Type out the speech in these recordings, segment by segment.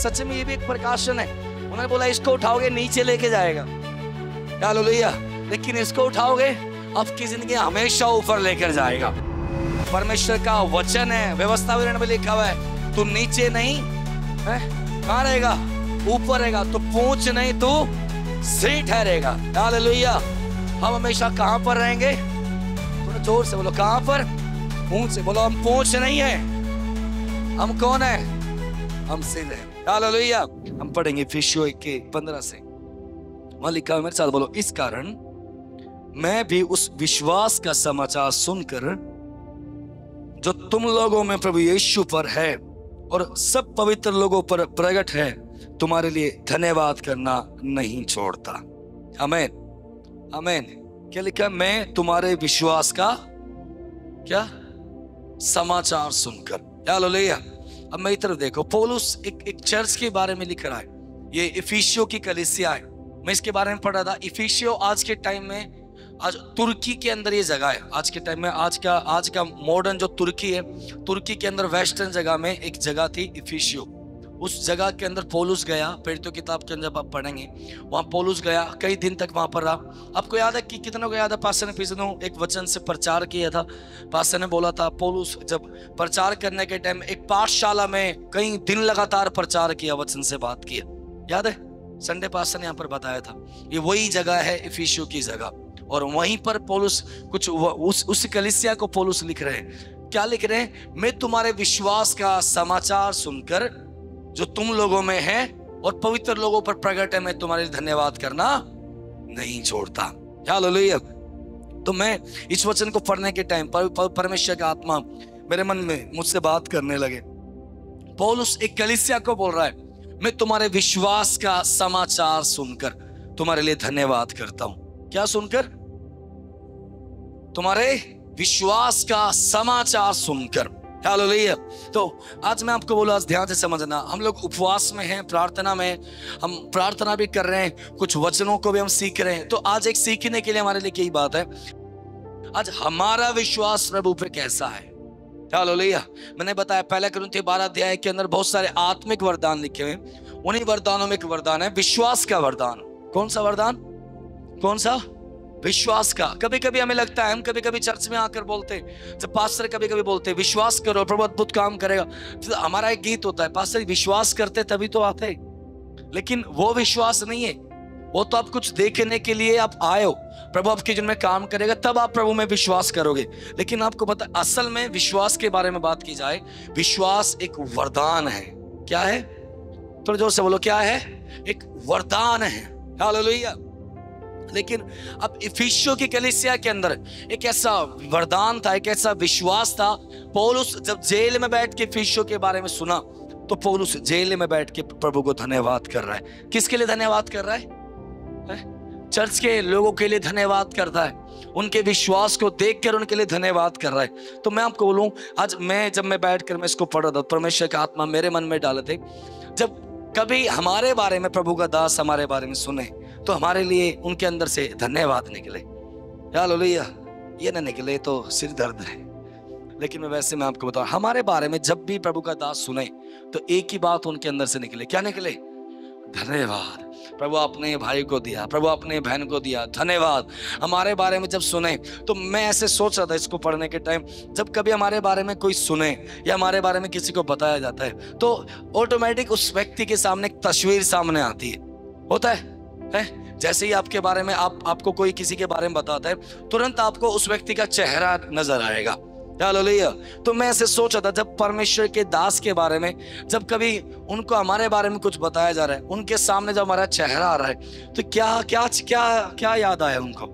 सच में ये भी एक प्रकाशन है। उन्होंने बोला इसको उठाओगे नीचे लेके जाएगा, हालेलुया, लेकिन इसको उठाओगे आपकी जिंदगी हमेशा ऊपर लेकर जाएगा। परमेश्वर का वचन है, व्यवस्था में लिखा हुआ है, तू नीचे नहीं है, कहाँ रहेगा? ऊपर रहेगा। तो पूंछ नहीं तू सिर ठहरेगा, हालेलुया। हम हमेशा कहाँ पर रहेंगे? थोड़ा जोर से बोलो, कहाँ पर? पूंछ से बोलो, हम पूंछ नहीं है, हम कौन है? हम सिर है, हालेलुया। हम पढ़ेंगे इफिसियों 1:15 से, वहां लिखा है, मेरे साथ बोलो, इस कारण मैं भी उस विश्वास का समाचार सुनकर जो तुम लोगों में प्रभु यीशु पर है और सब पवित्र लोगों पर प्रकट है, तुम्हारे लिए धन्यवाद करना नहीं छोड़ता। आमीन, आमीन। क्या लिखा? मैं तुम्हारे विश्वास का क्या समाचार सुनकर, हालेलुया। अब मेरी तरफ देखो, पौलुस एक चर्च के बारे में लिख रहा है, ये इफिसियों की कलीसिया है। मैं इसके बारे में पढ़ रहा था। इफिसियों आज के टाइम में, आज तुर्की के अंदर ये जगह है। आज के टाइम में आज का मॉडर्न जो तुर्की है, तुर्की के अंदर वेस्टर्न जगह में एक जगह थी इफिसियों। उस जगह के अंदर पौलुस गया, प्रेरितों की किताब के अंदर आप पढ़ेंगे, वहां पौलुस गया, कई दिन तक वहां पर रहा। आपको याद है कि कितनों को याद है, पास्टर ने पिछले दिनों एक वचन से प्रचार किया था। पास्टर ने बोला था, पौलुस जब प्रचार करने के टाइम एक पाठशाला में कई दिन लगातार प्रचार किया, वचन से बात किया, याद है? संडे पास्टर ने यहाँ पर बताया था, ये वही जगह है इफिसियों की जगह। और वहीं पर पौलुस कुछ उस कलीसिया को पौलुस लिख रहे हैं। क्या लिख रहे हैं? मैं तुम्हारे विश्वास का समाचार सुनकर जो तुम लोगों में है और पवित्र लोगों पर प्रकट है, मैं तुम्हारे लिए धन्यवाद करना नहीं छोड़ता, हालेलुया। तो मैं इस वचन को पढ़ने के टाइम परमेश्वर का आत्मा मेरे मन में मुझसे बात करने लगे। पौलुस एक कलीसिया को बोल रहा है, मैं तुम्हारे विश्वास का समाचार सुनकर तुम्हारे लिए धन्यवाद करता हूं। क्या सुनकर? तुम्हारे विश्वास का समाचार सुनकर, हालेलुया। तो आज मैं आपको बोला, आज ध्यान से समझना, हम लोग उपवास में हैं, प्रार्थना में, हम प्रार्थना भी कर रहे हैं, कुछ वचनों को भी हम सीख रहे हैं। तो आज एक सीखने के लिए हमारे लिए यही बात है, आज हमारा विश्वास प्रभु पे कैसा है, हालेलुया। मैंने बताया पहले कुरिन्थियों 12 अध्याय के अंदर बहुत सारे आत्मिक वरदान लिखे हुए हैं। उन्हीं वरदानों में एक वरदान है विश्वास का वरदान। कौन सा वरदान? कौन सा? विश्वास का। कभी कभी हमें लगता है, हम कभी कभी चर्च में आकर बोलते, जब पास्टर कभी कभी बोलते विश्वास करो प्रभु अद्भुत काम करेगा, तो हमारा एक गीत होता है, पास्टर विश्वास करते तभी तो आते, लेकिन वो विश्वास नहीं है। वो तो आप कुछ देखने के लिए आप आए हो, प्रभु आपके जीवन में काम करेगा तब आप प्रभु में विश्वास करोगे। लेकिन आपको पता, असल में विश्वास के बारे में बात की जाए, विश्वास एक वरदान है। क्या है? थोड़ा जोर से बोलो, क्या है? एक वरदान है, हालेलुया। लेकिन अब इफिसियों की कलीसिया के अंदर एक ऐसा वरदान था, एक ऐसा विश्वास था। पौलुस जब जेल में बैठ के इफिसियों के बारे में सुना, तो पौलुस जेल में बैठ के प्रभु को धन्यवाद कर रहा है। किसके लिए धन्यवाद कर रहा है? चर्च के लोगों के लिए धन्यवाद करता है, उनके विश्वास को देखकर उनके लिए धन्यवाद कर रहा है। तो मैं आपको बोलूं, आज जब मैं बैठकर मैं इसको पढ़ रहा था, परमेश्वर का आत्मा मेरे मन में डाले थे, जब कभी हमारे बारे में प्रभु का दास हमारे बारे में सुने, तो हमारे लिए उनके अंदर से धन्यवाद निकले, हालेलुया। ये ना निकले तो सिर दर्द है। लेकिन मैं आपको बताऊं, हमारे बारे में जब भी प्रभु का दास सुने, तो एक ही बात उनके अंदर से निकले। क्या निकले? धन्यवाद। प्रभु अपने भाई को दिया, प्रभु अपने बहन को दिया, धन्यवाद। हमारे बारे में जब सुने, तो मैं ऐसे सोच रहा था इसको पढ़ने के टाइम, जब कभी हमारे बारे में कोई सुने या हमारे बारे में किसी को बताया जाता है, तो ऑटोमेटिक उस व्यक्ति के सामने एक तस्वीर सामने आती है। होता है? जैसे ही आपके बारे में आपको कोई किसी के बारे में बताता है, तुरंत आपको उस व्यक्ति का चेहरा नजर आएगा, हालेलुया। तो मैं ऐसे सोच रहा था, जब परमेश्वर के दास के बारे में जब कभी उनको हमारे बारे में कुछ बताया जा रहा है, उनके सामने जब हमारा चेहरा आ रहा है, तो क्या क्या क्या क्या याद आया उनको?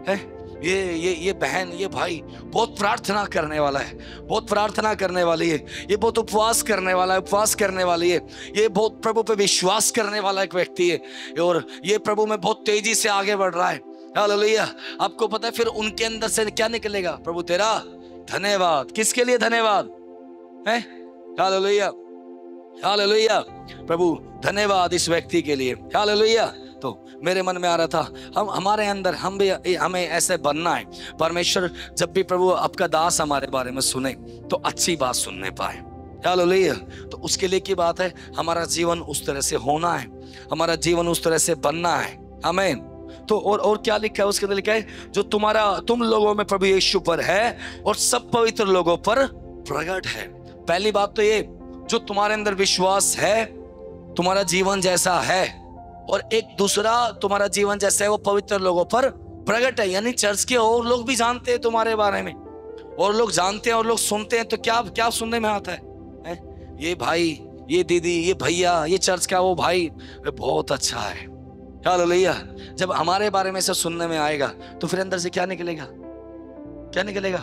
है ये बहन, ये भाई बहुत प्रार्थना करने वाला है, बहुत प्रार्थना करने वाली है, ये बहुत उपवास करने वाला है, उपवास करने वाली है, ये बहुत प्रभु पे विश्वास करने वाला एक व्यक्ति है, और ये प्रभु में बहुत तेजी से आगे बढ़ रहा है, हालेलुया। आपको पता है फिर उनके अंदर से क्या निकलेगा? प्रभु तेरा धन्यवाद। किसके लिए धन्यवाद है? Hallelujah, hallelujah. प्रभु धन्यवाद इस व्यक्ति के लिए, हालेलुया। तो मेरे मन में आ रहा था, हमारे अंदर हमें ऐसे बनना है। परमेश्वर जब भी प्रभु आपका दास हमारे बारे में सुने, तो अच्छी बात सुनने पाए, हालेलुया। तो उसके लिए की बात है, हमारा जीवन उस तरह से होना है, हमारा जीवन उस तरह से बनना है। आमीन। तो और क्या लिखा है उसके अंदर? लिखा है जो तुम लोगों में प्रभु यीशु पर है और सब पवित्र लोगों पर प्रकट है। पहली बात तो ये, जो तुम्हारे अंदर विश्वास है, तुम्हारा जीवन जैसा है, और एक दूसरा तुम्हारा जीवन जैसा है वो पवित्र लोगों पर प्रकट है। यानी चर्च के और लोग भी जानते हैं तुम्हारे बारे में, और लोग जानते हैं और लोग सुनते हैं। तो क्या क्या सुनने में आता है? ये भाई, ये दीदी, ये भैया, ये चर्च का वो भाई बहुत अच्छा है। हालेलुया। जब हमारे बारे में से सुनने में आएगा तो फिर अंदर से क्या निकलेगा? क्या निकलेगा?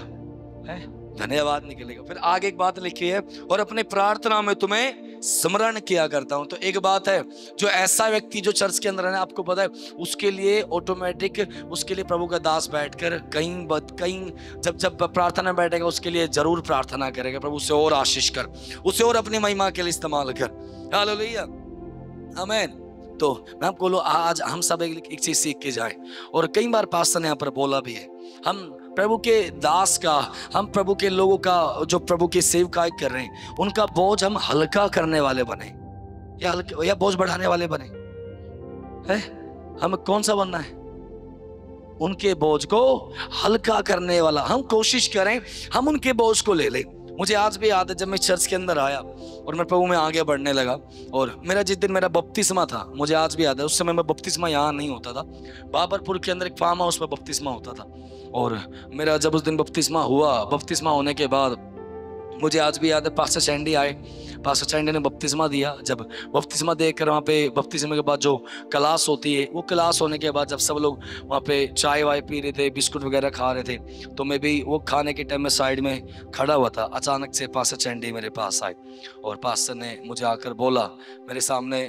धन्यवाद निकलेगा। फिर आगे एक बात लिखी है, और अपने प्रार्थना में तुम्हें स्मरण किया करता हूं। तो एक बात है, जो ऐसा व्यक्ति जो चर्च के अंदर है, आपको पता है, उसके लिए ऑटोमेटिक, उसके लिए प्रभु का दास बैठकर कहीं जब प्रार्थना बैठेगा, उसके लिए जरूर प्रार्थना करेगा, प्रभु उसे और आशीष कर, उसे और अपनी महिमा के लिए इस्तेमाल कर। हालेलुया, आमीन। तो मैं आपको बोलूं, आज हम सब एक चीज सीख के जाए, और कई बार पास्टर ने यहाँ पर बोला भी है, हम प्रभु के दास का, हम प्रभु के लोगों का, जो प्रभु की सेवकाई कर रहे हैं, उनका बोझ हम हल्का करने वाले बने, या बोझ बढ़ाने वाले बने है? हम कौन सा बनना है? उनके बोझ को हल्का करने वाला। हम कोशिश करें हम उनके बोझ को ले लें। मुझे आज भी याद है, जब मैं चर्च के अंदर आया और मैं प्रभु में आगे बढ़ने लगा, और मेरा जिस दिन मेरा बपतिस्मा था, मुझे आज भी याद है, उस समय मैं बपतिस्मा यहाँ नहीं होता था, बाबरपुर के अंदर एक फार्म हाउस में बपतिस्मा होता था। और मेरा जब उस दिन बपतिस्मा हुआ, बपतिस्मा होने के बाद मुझे आज भी याद है, पास्टर चैंडी आए, पास्टर चैंडी ने बपतिस्मा दिया। जब बपतिस्मा देकर वहाँ पे बपतिस्मा के बाद जो क्लास होती है, वो क्लास होने के बाद जब सब लोग वहाँ पे चाय वाय पी रहे थे, बिस्कुट वगैरह खा रहे थे, तो मैं भी वो खाने के टाइम में साइड में खड़ा हुआ था। अचानक से पास्टर चैंडी मेरे पास आए, और पास्टर ने मुझे आकर बोला, मेरे सामने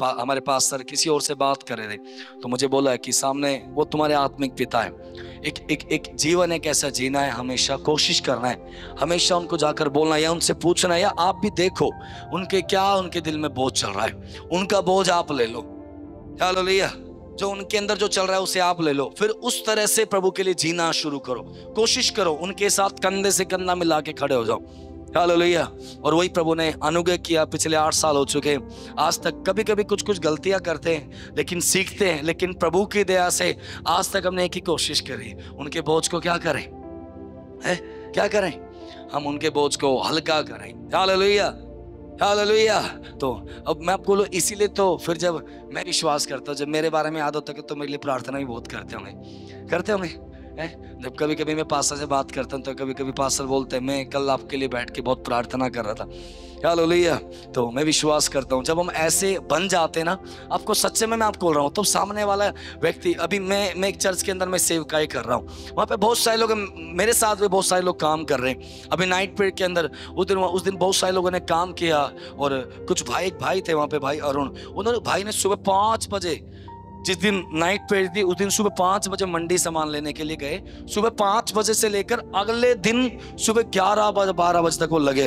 हमारे पास्टर किसी और से बात कर रहे थे, तो मुझे बोला कि सामने वो तुम्हारे आत्मिक पिता है, एक जीवन एक ऐसा जीना है, हमेशा कोशिश करना है, हमेशा उनको जाकर बोलना, या उनसे पूछना, या आप भी देखो उनके दिल में बोझ चल रहा है, उनका बोझ आप ले लो। हालेलुया। जो उनके अंदर जो चल रहा है उसे आप ले लो, फिर उस तरह से प्रभु के लिए जीना शुरू करो, कोशिश करो, उनके साथ कंधे से कंधा मिला के खड़े हो जाओ। हालेलुया। और वही प्रभु ने अनुग्रह किया। पिछले 8 साल हो चुके हैं, आज तक कभी कभी कुछ गलतियां करते हैं, लेकिन सीखते हैं, लेकिन प्रभु की दया से आज तक हमने एक ही कोशिश करी, उनके बोझ को क्या करें, क्या करें, हम उनके बोझ को हल्का करें। Hallelujah, hallelujah. तो अब मैं आपको बोलूं, इसीलिए तो फिर जब मैं विश्वास करता हूँ, जब मेरे बारे में याद होता है, तो मेरे लिए प्रार्थना भी बहुत करते होंगे। जब कभी कभी मैं पास्टर से बात करता हूँ, तो कभी कभी पास्टर बोलते हैं, मैं कल आपके लिए बैठ के बहुत प्रार्थना कर रहा था। हालेलुया। तो मैं विश्वास करता हूँ, जब हम ऐसे बन जाते हैं ना, आपको सच्चे में मैं आपको बोल रहा हूँ, तो सामने वाला व्यक्ति, अभी मैं एक चर्च के अंदर मैं सेवकाई कर रहा हूँ, वहाँ पे बहुत सारे लोग, मेरे साथ भी बहुत सारे लोग काम कर रहे हैं। अभी नाइट पीरियड के अंदर उस दिन बहुत सारे लोगों ने काम किया, और कुछ एक भाई थे वहाँ पे, भाई अरुण, उन्होंने, भाई ने सुबह 5 बजे, जिस दिन नाइट पीरियड थी उस दिन सुबह 5 बजे मंडी सामान लेने के लिए गए। सुबह 5 बजे से लेकर अगले दिन सुबह 11 बजे 12 बजे तक वो लगे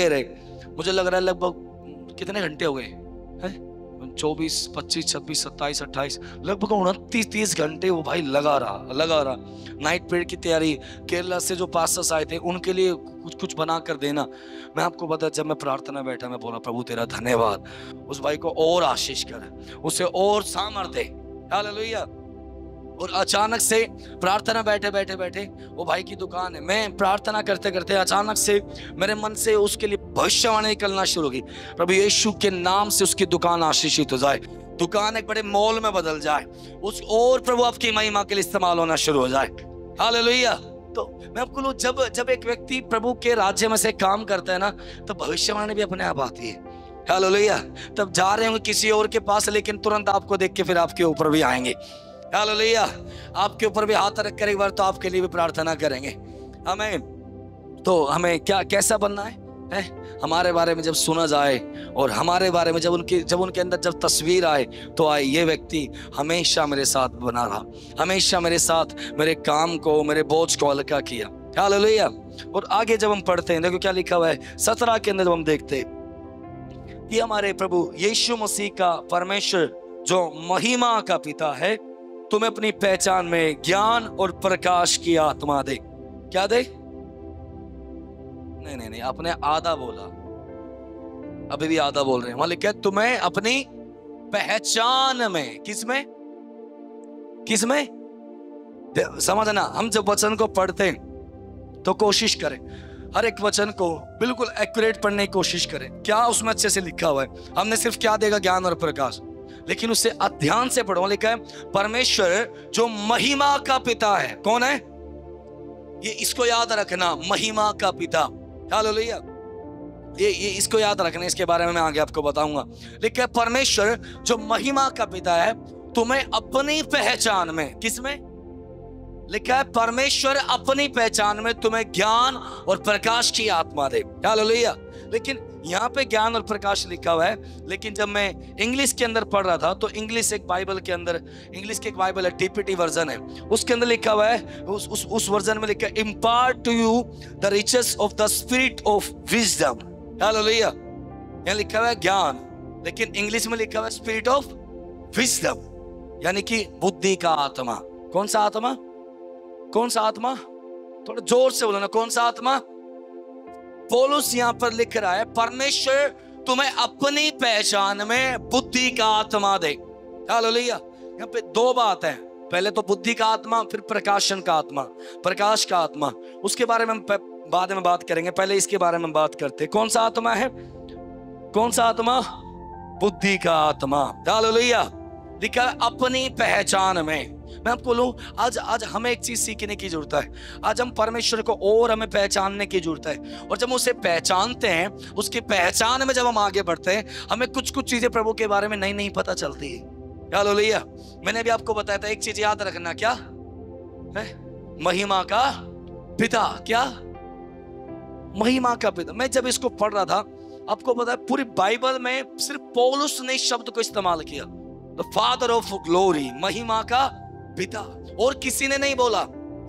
रहे। मुझे लग रहा है लगभग कितने घंटे हो गए हैं, 24, 25, 26, 27, 28, लगभग 29-30 घंटे वो भाई लगा रहा। नाइट पीरियड की तैयारी, केरला से जो पास्टर्स आए थे उनके लिए कुछ बना कर देना। मैं आपको बता, जब मैं प्रार्थना बैठा, मैं बोला, प्रभु तेरा धन्यवाद, उस भाई को और आशीष कर, उसे और सामर्थ्य दे। हालेलुया। और अचानक से प्रार्थना बैठे वो भाई की दुकान है, मैं प्रार्थना करते करते अचानक से मेरे मन से उसके लिए भविष्यवाणी निकलना शुरू हो गई, प्रभु यीशु के नाम से उसकी दुकान आशीषित हो जाए, दुकान एक बड़े मॉल में बदल जाए, और प्रभु आपकी महिमा के लिए इस्तेमाल होना शुरू हो जाए। हालेलुया। तो मैं आपको जब एक व्यक्ति प्रभु के राज्य में से काम करता है ना, तो भविष्यवाणी भी अपने आप आती है। हालेलुया। तब जा रहे होंगे किसी और के पास, लेकिन तुरंत आपको देख के फिर आपके ऊपर भी आएंगे। हालेलुया। आपके ऊपर भी हाथ रख कर एक बार तो आपके लिए भी प्रार्थना करेंगे। आमीन। तो हमें कैसा बनना है? हमारे बारे में जब सुना जाए, और हमारे बारे में जब उनके अंदर जब तस्वीर आए, तो आए, ये व्यक्ति हमेशा मेरे साथ बना रहा, हमेशा मेरे साथ मेरे काम को, मेरे बोझ को हल्का किया। हालेलुया। और आगे जब हम पढ़ते हैं, देखो क्या लिखा हुआ है 17 के अंदर, जब हम देखते हैं कि हमारे प्रभु यीशु मसीह का परमेश्वर जो महिमा का पिता है, तुम्हें अपनी पहचान में ज्ञान और प्रकाश की आत्मा दे। क्या दे? नहीं, आपने आधा बोला, अभी भी आधा बोल रहे हैं। वहां लिखा है तुम्हें अपनी पहचान में। किसमें? किसमें? समझना, हम जब वचन को पढ़ते हैं तो कोशिश करें हर एक वचन को बिल्कुल एक्यूरेट पढ़ने की कोशिश करें। क्या उसमें अच्छे से लिखा हुआ है? हमने सिर्फ क्या देगा? ज्ञान और प्रकाश, लेकिन उससे ध्यान से पढ़ो। लिखा है परमेश्वर जो महिमा का पिता है। कौन है ये? इसको याद रखना, महिमा का पिता। हालेलुया। ये इसको याद रखना, इसके बारे में मैं आगे आपको बताऊंगा। लिखा है परमेश्वर जो महिमा का पिता है तुम्हें अपनी पहचान में। किसमें? लिखा है परमेश्वर अपनी पहचान में तुम्हें ज्ञान और प्रकाश की आत्मा दे। हालेलुया। लेकिन यहाँ पे ज्ञान और प्रकाश लिखा हुआ है, लेकिन जब मैं इंग्लिश के अंदर पढ़ रहा था तो इंग्लिश एक बाइबल के अंदर, इंग्लिश के एक बाइबल है, TPT वर्जन है, उसके अंदर लिखा हुआ है, उस वर्जन में लिखा है impart to you the riches of the spirit of wisdom. Hallelujah. यहाँ लिखा हुआ है ज्ञान, लेकिन इंग्लिश में लिखा हुआ है स्पिरिट ऑफ विजडम, यानी कि बुद्धि का आत्मा। कौन सा आत्मा? कौन सा आत्मा? थोड़ा जोर से बोलो ना, कौन सा आत्मा? पौलुस यहां पर लिख रहा है परमेश्वर तुम्हें अपनी पहचान में बुद्धि का आत्मा दे। हालेलुया। यहाँ पे दो बात है, पहले तो बुद्धि का आत्मा, फिर प्रकाशन का आत्मा, प्रकाश का आत्मा। उसके बारे में हम बाद में बात करेंगे, पहले इसके बारे में बात करते। कौन सा आत्मा है? कौन सा आत्मा? बुद्धि का आत्मा। हालेलुया। लिखा है अपनी पहचान में। मैं आपको बोलूं, आज हमें एक चीज सीखने की जरूरत है। आज हम परमेश्वर को और हमें पहचानने की जरूरत है, और जब उसे पहचानते हैं, उसकी पहचान में जब हम आगे बढ़ते हैं, हमें कुछ चीजें प्रभु के बारे में नई नई पता चलती है। हालेलुया। मैंने भी आपको बताया था, एक चीज याद रखना, क्या है? महिमा का पिता। क्या? महिमा का पिता। मैं जब इसको पढ़ रहा था, आपको पता है पूरी बाइबल में सिर्फ पौलुस ने शब्द को इस्तेमाल किया, द फादर ऑफ ग्लोरी, महिमा का पिता, और किसी ने नहीं बोला।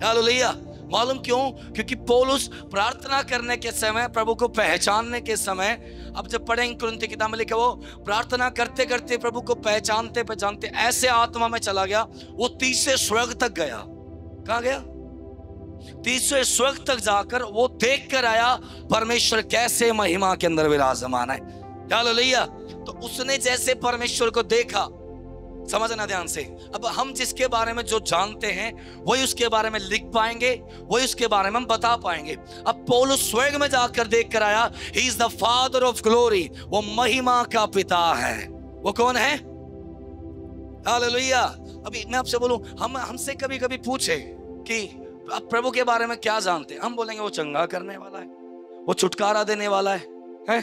हालेलुया। मालूम क्यों? क्योंकि पौलुस प्रार्थना करने के समय, प्रभु को पहचानने के समय, अब जब पढ़ेंगे कुरिन्थी किताब में लिखा, वो प्रार्थना करते करते प्रभु को पहचानते पहचानते ऐसे आत्मा में चला गया, वो तीसरे स्वर्ग तक गया। कहाँ गया? तीसरे स्वर्ग तक जाकर वो देख कर आया परमेश्वर कैसे महिमा के अंदर विराजमान है। हालेलुया। तो उसने जैसे परमेश्वर को देखा, समझना ध्यान से, अब हम जिसके बारे में जो जानते हैं वही उसके बारे में लिख पाएंगे, वही उसके बारे में हम बता पाएंगे। अब पौलुस स्वर्ग में जाकर देख कर आया, he is the father of glory, वो महिमा का पिता है। वो कौन है? हालेलुया। अभी मैं आपसे बोलूं, हमसे कभी कभी पूछे कि आप प्रभु के बारे में क्या जानते हैं, हम बोलेंगे वो चंगा करने वाला है, वो छुटकारा देने वाला है?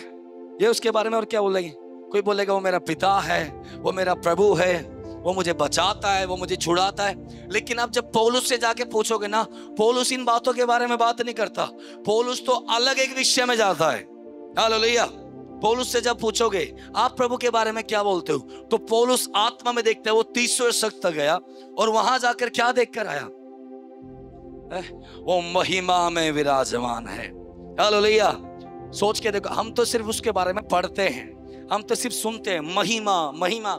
ये उसके बारे में और क्या बोलेंगे? कोई बोलेगा वो मेरा पिता है, वो मेरा प्रभु है, वो मुझे बचाता है, वो मुझे छुड़ाता है। लेकिन आप जब पौलुस से जाके पूछोगे ना, पौलुस इन बातों के बारे में बात नहीं करता। पौलुस तो अलग एक विषय में जाता है। हालेलुया। पौलुस से जब पूछोगे आप प्रभु के बारे में क्या बोलते हो, तो पौलुस आत्मा में देखते हैं, वो तीसरे स्वर्ग तक गया और वहां जाकर क्या देख कर आया? वो महिमा में विराजमान है। हालेलुया। सोच के देखो, हम तो सिर्फ उसके बारे में पढ़ते हैं, हम तो सिर्फ सुनते हैं, महिमा महिमा।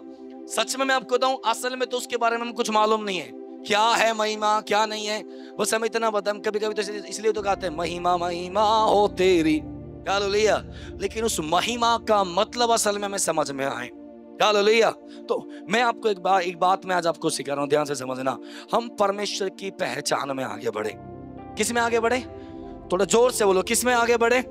सच में मैं आपको बताऊं, असल में तो उसके बारे में कुछ मालूम नहीं है, क्या है महिमा क्या नहीं है। वो समय इतना बता, हम कभी कभी तो इसलिए तो कहते हैं महिमा महिमा हो तेरी। हालेलुया। लेकिन उस महिमा का मतलब असल में हमें समझ में आए। हालेलुया। तो मैं आपको एक बात मैं आज आपको सिखा रहा हूं, ध्यान से समझना। हम परमेश्वर की पहचान में आगे बढ़े। किस में आगे बढ़े? थोड़ा जोर से बोलो, किस में आगे बढ़े?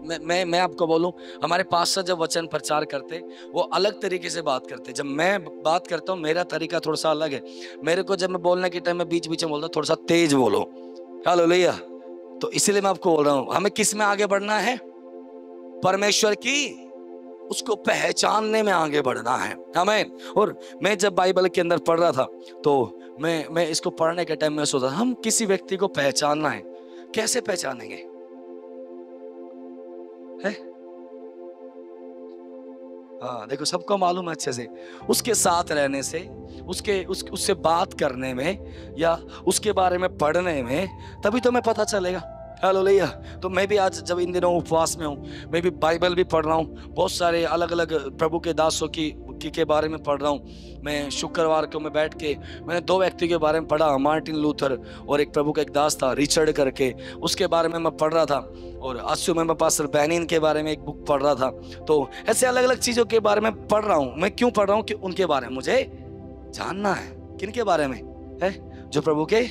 मैं आपको बोलूं, हमारे पास्टर जब वचन प्रचार करते, वो अलग तरीके से बात करते। जब मैं बात करता हूँ, मेरा तरीका थोड़ा सा अलग है। मेरे को जब मैं बोलने के टाइम में बीच बीच में बोलता हूँ, थोड़ा सा तेज बोलो। हालेलुया। तो इसीलिए मैं आपको बोल रहा हूँ, हमें किस में आगे बढ़ना है? परमेश्वर की उसको पहचानने में आगे बढ़ना है। आमीन। और मैं जब बाइबल के अंदर पढ़ रहा था, तो मैं इसको पढ़ने के टाइम में सोचा, हम किसी व्यक्ति को पहचानना है, कैसे पहचानेंगे? है? हाँ, देखो सबको मालूम है अच्छे से, उसके साथ रहने से, उससे बात करने में, या उसके बारे में पढ़ने में, तभी तो मैं पता चलेगा। हालेलुया। तो मैं भी आज जब इन दिनों उपवास में हूँ, मैं भी बाइबल भी पढ़ रहा हूँ, बहुत सारे अलग अलग प्रभु के दासों की के बारे में पढ़ रहा हूँ। मैं शुक्रवार को मैं बैठ के मैंने 2 व्यक्ति के बारे में पढ़ा, मार्टिन लूथर और एक प्रभु का एक दास था रिचर्ड करके, उसके बारे में मैं पढ़ रहा था। और आज सुबह मैं पास्टर बैनिन के बारे में एक बुक पढ़ रहा था। तो ऐसे अलग अलग चीज़ों के बारे में पढ़ रहा हूँ। मैं क्यों पढ़ रहा हूँ? कि उनके बारे में मुझे जानना है। किन के बारे में है? जो प्रभु के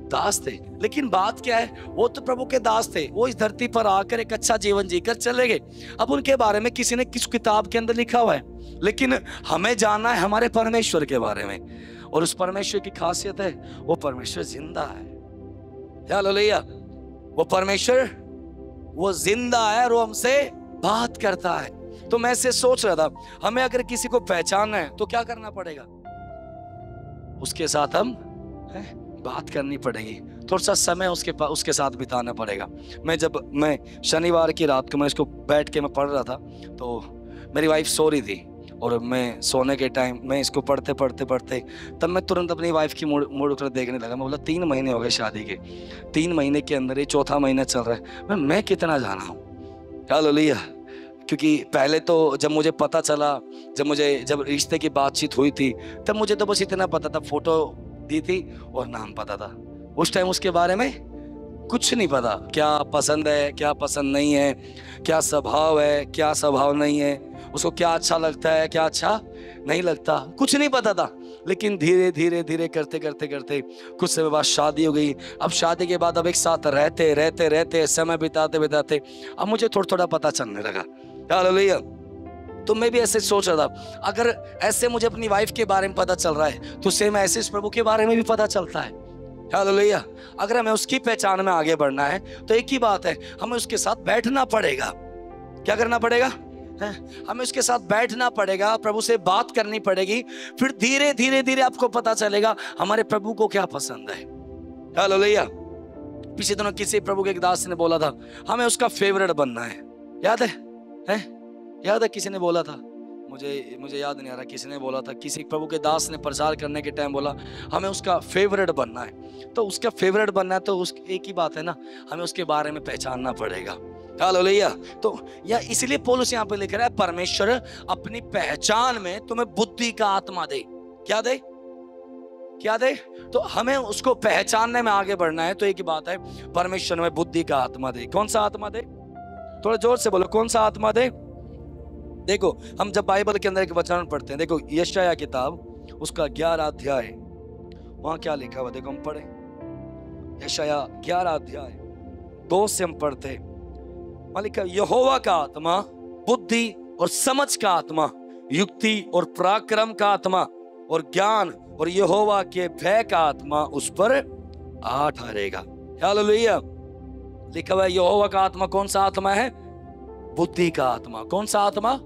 दास थे। लेकिन बात क्या है, वो तो प्रभु के दास थे, वो इस धरती पर आकर एक अच्छा जीवन जीकर चले गए। अब उनके बारे में किसी ने किस किताब के अंदर लिखा हुआ है, लेकिन हमें जानना है हमारे परमेश्वर के बारे में। और उस परमेश्वर की खासियत है, वो परमेश्वर जिंदा है। हालेलुया। वो परमेश्वर वो जिंदा है और वो हमसे बात करता है। तो मैं ऐसे सोच रहा था, हमें अगर किसी को पहचानना है तो क्या करना पड़ेगा? उसके साथ हम बात करनी पड़ेगी, थोड़ा सा समय उसके साथ बिताना पड़ेगा। मैं शनिवार की रात को मैं इसको बैठ के मैं पढ़ रहा था, तो मेरी वाइफ सो रही थी और मैं सोने के टाइम मैं इसको पढ़ते तब मैं तुरंत अपनी वाइफ की मुड़ उकर देखने लगा। मैं बोला 3 महीने हो गए शादी के, 3 महीने के अंदर ये 4था महीना चल रहा है, मैं कितना जाना हूँ। हालेलुया। क्योंकि पहले तो जब मुझे पता चला, जब रिश्ते की बातचीत हुई थी, तब मुझे तो बस इतना पता था, फोटो दी थी और नाम पता था। उस टाइम उसके बारे में कुछ नहीं पता, क्या पसंद है क्या पसंद नहीं है, क्या स्वभाव है क्या स्वभाव नहीं है, उसको क्या अच्छा लगता है क्या अच्छा नहीं लगता, कुछ नहीं पता था। लेकिन धीरे धीरे करते कुछ समय बाद शादी हो गई। अब शादी के बाद अब एक साथ रहते समय बिताते अब मुझे थोड़ा पता चलने लगा। हालेलुया। तो मैं भी ऐसे सोच रहा था, अगर ऐसे मुझे अपनी वाइफ के बारे में पता चल रहा है तो सेम ऐसे इस प्रभु के बारे में भी पता चलता है। हालेलुया। अगर हमें उसकी पहचान में आगे बढ़ना है तो एक ही बात है, हमें उसके साथ बैठना पड़ेगा। क्या करना पड़ेगा? हमें उसके साथ बैठना पड़ेगा, प्रभु से बात करनी पड़ेगी। फिर धीरे धीरे आपको पता चलेगा हमारे प्रभु को क्या पसंद है। हालेलुया। पिछले दिनों किसी प्रभु के एक दास ने बोला था, हमें उसका फेवरेट बनना है। याद है? याद है किसी ने बोला था, मुझे याद नहीं आ रहा किसी ने बोला था, किसी प्रभु के दास ने प्रचार करने के टाइम बोला हमें उसका फेवरेट बनना है। तो उसका फेवरेट बनना है तो एक ही बात है ना, हमें उसके बारे में पहचानना पड़ेगा। हालेलुया। तो या इसलिए पौलुस यहाँ पे लिख रहा है, परमेश्वर अपनी पहचान में तुम्हें बुद्धि का आत्मा दे। क्या दे? तो हमें उसको पहचानने में आगे बढ़ना है। तो एक ही बात है, परमेश्वर में बुद्धि का आत्मा दे। कौन सा आत्मा दे? थोड़ा जोर से बोलो, कौन सा आत्मा दे? देखो, हम जब बाइबल के अंदर एक वचन पढ़ते हैं, देखो यशायाह किताब उसका 11 अध्याय, वहां क्या लिखा हुआ देखो, हम पढ़े यशायाह 11 अध्याय 2 से हम पढ़ते, वहां लिखा यहोवा का आत्मा बुद्धि और समझ का आत्मा, युक्ति और पराक्रम का आत्मा और ज्ञान और यहोवा के भय का आत्मा उस पर आ ठहरेगा। हालेलुया। लिखा हुआ है यहोवा का आत्मा कौन सा आत्मा है? बुद्धि का आत्मा। कौन सा आत्मा?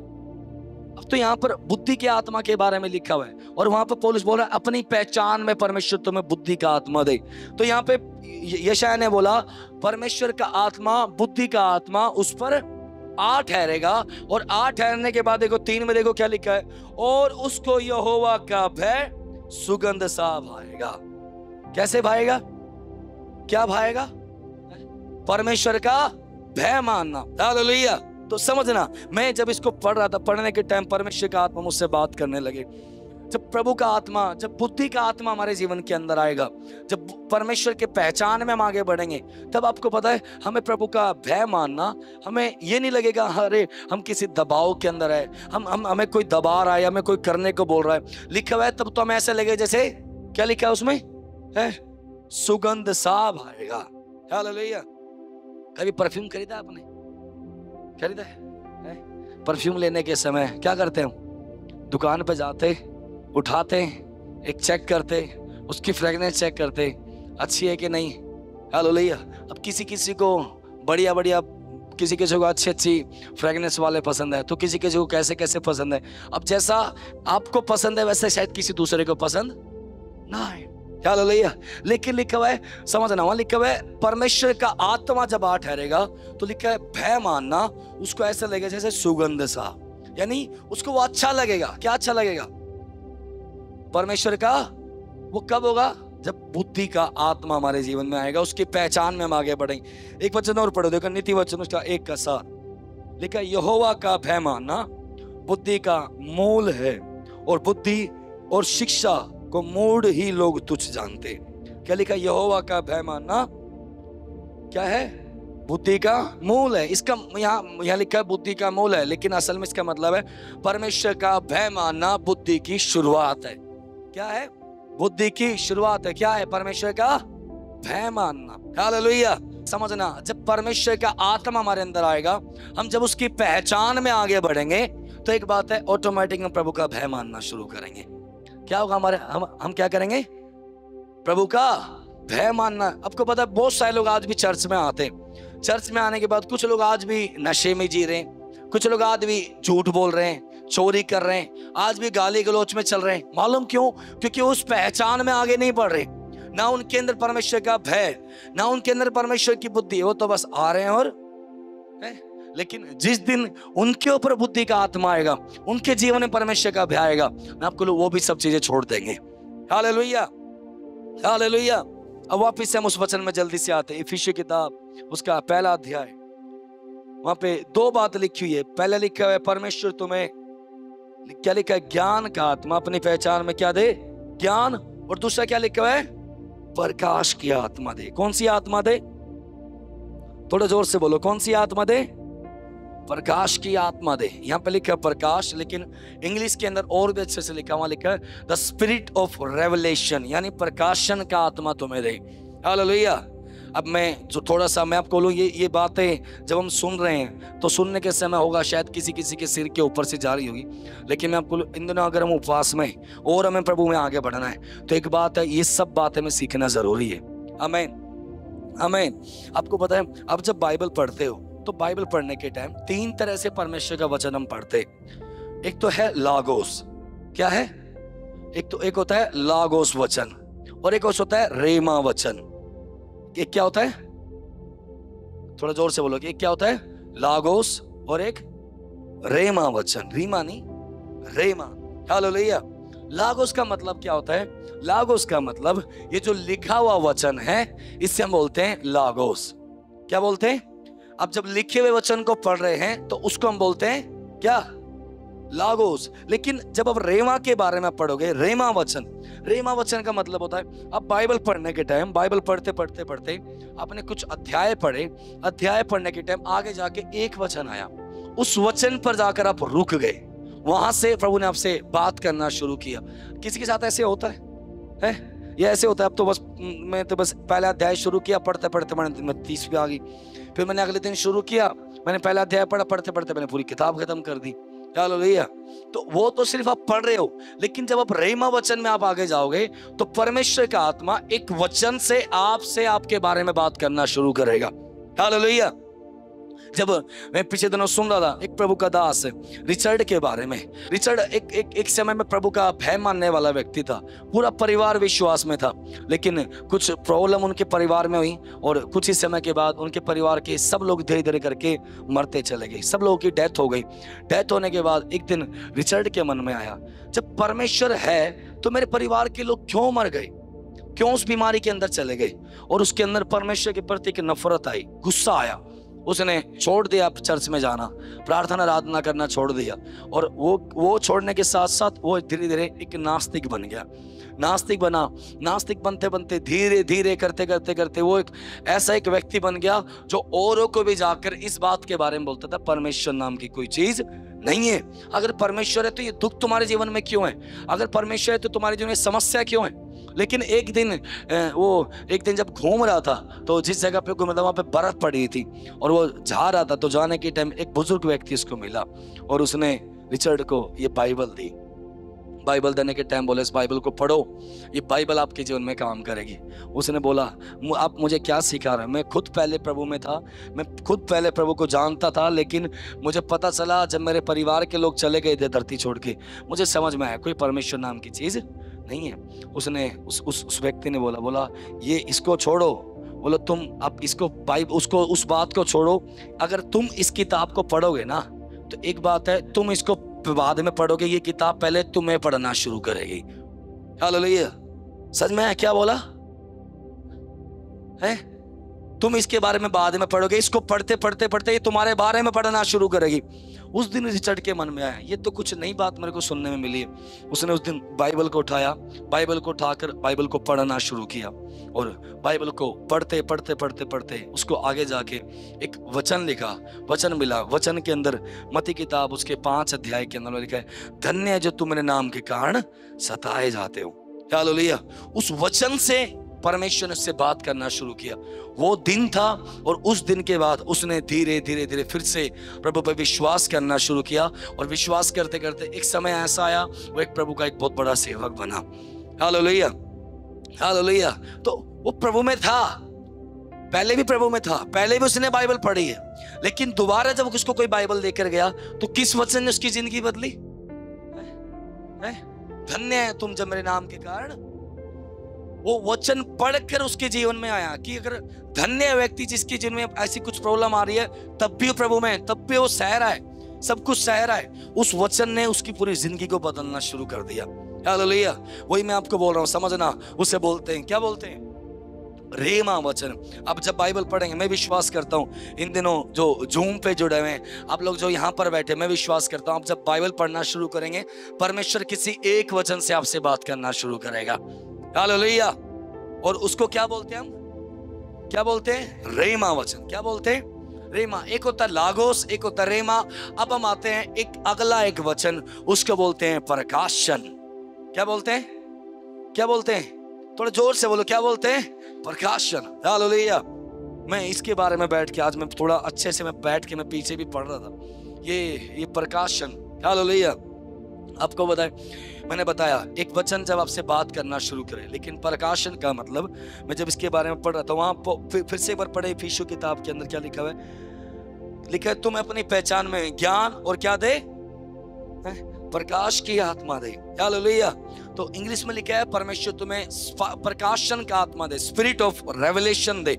अब तो यहाँ पर बुद्धि के आत्मा के बारे में लिखा हुआ है और वहां पर पौलुस बोल रहा है अपनी पहचान में परमेश्वर तुम्हें बुद्धि का आत्मा दे। तो यहाँ पे यशायाह ने बोला परमेश्वर का आत्मा, बुद्धि का आत्मा उस पर आ ठहरेगा। और आ ठहरने के बाद देखो 3 में देखो क्या लिखा है, और उसको यहोवा का भय सुगंध सा भाएगा। कैसे भाएगा? क्या भाएगा? परमेश्वर का भय मानना। हालेलुया। तो समझना, मैं जब इसको पढ़ रहा था, पढ़ने के टाइम परमेश्वर का आत्मा मुझसे बात करने लगे। जब प्रभु का आत्मा, जब बुद्धि का आत्मा हमारे जीवन के अंदर आएगा, जब परमेश्वर के पहचान में हम आगे बढ़ेंगे, तब आपको पता है हमें प्रभु का भय मानना, हमें ये नहीं लगेगा अरे हम किसी दबाव के अंदर है, हमें कोई दबा रहा है, हमें कोई करने को बोल रहा है। लिखा हुआ है तब तो हमें ऐसे लगे जैसे, क्या लिखा है उसमें? है सुगंध सा आएगा। हालेलुया। कभी परफ्यूम खरीदा आपने? खरीदा है? परफ्यूम लेने के समय क्या करते हैं? दुकान पे जाते, उठाते, एक चेक करते, उसकी फ्रेगनेंस चेक करते, अच्छी है कि नहीं। हालेलुया। अब किसी को बढ़िया किसी को अच्छी फ्रेगनेंस वाले पसंद है, तो किसी को कैसे पसंद है। अब जैसा आपको पसंद है वैसे शायद किसी दूसरे को पसंद ना है। हालेलुया। लेकिन लिखा हुआ है, समझना, वहां लिखा हुआ है परमेश्वर का आत्मा जब आ ठहरेगा तो लिखा है भय मानना, उसको ऐसा लगेगा जैसे सुगंध सा, यानी उसको वो अच्छा लगेगा। क्या अच्छा लगेगा? परमेश्वर का। वो कब होगा? जब बुद्धि का आत्मा हमारे जीवन में आएगा, उसकी पहचान में हम आगे बढ़ेंगे। एक वचन और पढ़ो, देखो नीति वचन उसका 1 का 7 लिखा, यहोवा का भय मानना बुद्धि का मूल है और बुद्धि और शिक्षा को मूढ़ ही लोग तुच्छ जानते। क्या लिखा? यहोवा का भय मानना क्या है? बुद्धि का मूल है। इसका यहाँ लिखा है बुद्धि का मूल है, लेकिन असल में इसका मतलब है परमेश्वर का भय मानना बुद्धि की शुरुआत है। क्या है? बुद्धि की शुरुआत है। क्या है? परमेश्वर का भय मानना। हालेलुया। समझना, जब परमेश्वर का आत्मा हमारे अंदर आएगा, हम जब उसकी पहचान में आगे बढ़ेंगे, तो एक बात है, ऑटोमेटिक हम प्रभु का भय मानना शुरू करेंगे। क्या होगा? हम क्या करेंगे? प्रभु का भय मानना। आपको पता है बहुत सारे लोग आज भी चर्च में आते हैं, चर्च में आने के बाद कुछ लोग आज भी नशे में जी रहे हैं, कुछ लोग आज भी झूठ बोल रहे हैं, चोरी कर रहे हैं, आज भी गाली गलौच में चल रहे हैं। मालूम क्यों? क्योंकि उस पहचान में आगे नहीं बढ़ रहे, ना उनके अंदर परमेश्वर का भय, ना उनके अंदर परमेश्वर की बुद्धि। वो तो बस आ रहे हैं और लेकिन जिस दिन उनके ऊपर बुद्धि का आत्मा आएगा, उनके जीवन में परमेश्वर का भय आएगा, मैं आपको वो भी सब चीजें छोड़ देंगे। Hallelujah, hallelujah. अब वापिस हम उस वचन में जल्दी से आते हैं। इफिसियों किताब उसका पहला अध्याय, वहां पे दो बात लिखी हुई है। पहले लिखा हुआ है परमेश्वर तुम्हें, क्या लिखा है? ज्ञान का आत्मा अपनी पहचान में क्या दे? ज्ञान। और दूसरा क्या लिखा हुआ है? प्रकाश की आत्मा दे। कौन सी आत्मा दे? थोड़ा जोर से बोलो, कौन सी आत्मा दे? प्रकाश की आत्मा दे। यहाँ पे लिखा है प्रकाश, लेकिन इंग्लिश के अंदर और भी अच्छे से लिखा, वहां लिखा है द स्पिरिट ऑफ रेवलेशन, यानी प्रकाशन का आत्मा तुम्हें दे। हालेलुया। अब मैं जो थोड़ा सा मैं आपको बोलूं, ये बातें जब हम सुन रहे हैं तो सुनने के समय होगा शायद किसी के सिर के ऊपर से जा रही होगी, लेकिन मैं आपको इन दिनों अगर हम उपवास में और हमें प्रभु में आगे बढ़ना है, तो एक बात है, ये सब बातें में सीखना जरूरी है। आमीन, आमीन। आपको पता है, अब जब बाइबल पढ़ते हो तो बाइबल पढ़ने के टाइम तीन तरह से परमेश्वर का वचन हम पढ़ते। एक तो है लागोस। क्या है? एक होता है लागोस वचन, और एक होता है रेमा वचन। एक क्या होता है? थोड़ा जोर से बोलोगे, एक क्या होता है? लागोस, और एक रेमा वचन। रीमा नहीं, रेमा। हालेलुया। लागोस का मतलब क्या होता है? लागोस का मतलब ये जो लिखा हुआ वचन है, इससे हम बोलते हैं लागोस। क्या बोलते हैं? अब जब लिखे हुए वचन को पढ़ रहे हैं तो उसको हम बोलते हैं क्या? लागोस। लेकिन जब आप रेमा के बारे में पढ़ोगे, रेमा वचन, रेमा वचन का मतलब होता है, अब बाइबल पढ़ने के टाइम, बाइबल पढ़ते पढ़ते पढ़ते आपने कुछ अध्याय पढ़े, अध्याय पढ़ने के टाइम आगे जाके एक वचन आया, उस वचन पर जाकर आप रुक गए, वहां से प्रभु ने आपसे बात करना शुरू किया। किसी के साथ ऐसे होता है? ये ऐसे होता है। अब तो बस मैं तो बस पहला अध्याय शुरू किया, पढ़ते पढ़ते मैं 30 पे आ गई, फिर मैंने अगले दिन शुरू किया, मैंने पहला अध्याय पढ़ा, पढ़ते पढ़ते मैंने पूरी किताब खत्म कर दी। हालेलुया। तो वो तो सिर्फ आप पढ़ रहे हो, लेकिन जब आप रेमा वचन में आप आगे जाओगे तो परमेश्वर का आत्मा एक वचन से आपसे, आपके बारे में बात करना शुरू करेगा। हालेलुया। जब मैं पिछले दिनों सुन रहा था एक प्रभु का दास रिचर्ड के बारे में। रिचर्ड एक समय में प्रभु का भय मानने वाला व्यक्ति था, पूरा परिवार विश्वास में था, लेकिन कुछ प्रॉब्लम उनके परिवार में हुई और कुछ ही समय के बाद उनके परिवार के सब लोग धीरे धीरे करके मरते चले गए, सब लोगों की डेथ हो गई। डेथ होने के बाद एक दिन रिचर्ड के मन में आया, जब परमेश्वर है तो मेरे परिवार के लोग क्यों मर गए, क्यों उस बीमारी के अंदर चले गए? और उसके अंदर परमेश्वर के प्रति एक नफरत आई, गुस्सा आया। उसने छोड़ दिया चर्च में जाना, प्रार्थना आराधना करना छोड़ दिया, और वो छोड़ने के साथ साथ वो धीरे धीरे एक नास्तिक बन गया। नास्तिक बना, नास्तिक बनते बनते धीरे धीरे करते करते करते वो एक ऐसा एक व्यक्ति बन गया जो औरों को भी जाकर इस बात के बारे में बोलता था, परमेश्वर नाम की कोई चीज नहीं है। अगर परमेश्वर है तो ये दुख तुम्हारे जीवन में क्यों है? अगर परमेश्वर है तो तुम्हारे जीवन में समस्या क्यों है? लेकिन एक दिन जब घूम रहा था तो जिस जगह पे घूम रहा था वहां पे बर्फ पड़ी थी, और वो जा रहा था, तो जाने के टाइम एक बुजुर्ग व्यक्ति उसको मिला और उसने रिचर्ड को ये बाइबल दी। बाइबल देने के टाइम बोले, इस बाइबल को पढ़ो, ये बाइबल आपके जीवन में काम करेगी। उसने बोला, आप मुझे क्या सिखा रहे हैं? मैं खुद पहले प्रभु में था, मैं खुद पहले प्रभु को जानता था, लेकिन मुझे पता चला जब मेरे परिवार के लोग चले गए थे धरती छोड़ के, मुझे समझ में आया कोई परमेश्वर नाम की चीज नहीं है। उसने उस व्यक्ति ने बोला ये इसको छोड़ो, बोलो तुम अब इसको बाइबल उसको उस बात को छोड़ो, अगर तुम इस किताब को पढ़ोगे ना तो एक बात है, तुम इसको बाद में पढ़ोगे, ये किताब पहले तुम्हें पढ़ना शुरू करेगी। हालेलुया। सच में है क्या बोला है? तुम इसके बारे में बाद में पढ़ोगे, इसको पढ़ते पढ़ते पढ़ते ये तुम्हारे बारे में पढ़ना शुरू करेगी। उस दिन रिचर्ड के मन में आया, ये तो कुछ नई बात मेरे को सुनने में मिली है। उसने उस दिन बाइबल को उठाया, बाइबल को उठाकर बाइबल को पढ़ना शुरू किया, और बाइबल को पढ़ते पढ़ते पढ़ते पढ़ते उसको आगे जाके एक वचन लिखा, वचन मिला। वचन के अंदर मत्ती किताब उसके 5 अध्याय के अंदर लिखा है, धन्य है जो तुम मेरे नाम के कारण सताए जाते हो। हालेलुया। उस वचन से परमेश्वर ने उससे बात करना शुरू किया। वो दिन था, और उस दिन के बाद उसने धीरे धीरे धीरे फिर से प्रभु पर विश्वास करना शुरू किया, और विश्वास करते करते एक समय ऐसा आया वो एक प्रभु का एक बहुत बड़ा सेवक बना। Hallelujah, hallelujah. तो वो प्रभु में था, पहले भी प्रभु में था, पहले भी उसने बाइबल पढ़ी है, लेकिन दोबारा जब उसको कोई बाइबल देकर गया तो किस वचन ने उसकी जिंदगी बदली? धन्य है तुम जब मेरे नाम के कारण, वो वचन पढ़कर उसके जीवन में आया कि अगर धन्य व्यक्ति जिसके जीवन में ऐसी कुछ प्रॉब्लम आ रही है, तब भी वो प्रभु में, तब भी वो सह रहा है, सब कुछ सह रहा है। उस वचन ने उसकी पूरी जिंदगी को बदलना शुरू कर दिया। हालेलुया। वही मैं आपको बोल रहा हूँ, समझना। उसे बोलते हैं, क्या बोलते हैं? रेमा वचन। अब जब बाइबल पढ़ेंगे, मैं विश्वास करता हूँ इन दिनों जो जूम पे जुड़े हुए हैं आप लोग, जो यहाँ पर बैठे, मैं विश्वास करता हूँ आप जब बाइबल पढ़ना शुरू करेंगे, परमेश्वर किसी एक वचन से आपसे बात करना शुरू करेगा। हालेलुया। और उसको क्या बोलते हैं हम? क्या बोलते हैं? रेमा वचन। क्या बोलते हैं? रेमा। एक होता है लागोस, एक होता है रेमा। अब हम आते हैं एक अगला एक वचन, उसको बोलते हैं प्रकाशन। क्या बोलते हैं? क्या बोलते हैं? थोड़ा जोर से बोलो, क्या बोलते हैं? प्रकाशन। हालेलुया। मैं इसके बारे में बैठ के, आज मैं थोड़ा अच्छे से मैं बैठ के मैं पीछे भी पढ़ रहा था, ये प्रकाशन। हालेलुया। आपको मैंने बताया एक वचन जब आपसे बात करना शुरू करे, लेकिन प्रकाशन का मतलब, मैं जब इसके बारे में पढ़ रहा था वहां फिर से एक बार पढ़े, इफिसियों किताब के अंदर क्या लिखा हुआ है? लिखा है तुम अपनी पहचान में ज्ञान और क्या दे? प्रकाश की आत्मा दे। हालेलुया। तो इंग्लिश में लिखा है परमेश्वर तुम्हें प्रकाशन का आत्मा दे, स्पिरिट ऑफ रेवलेशन दे।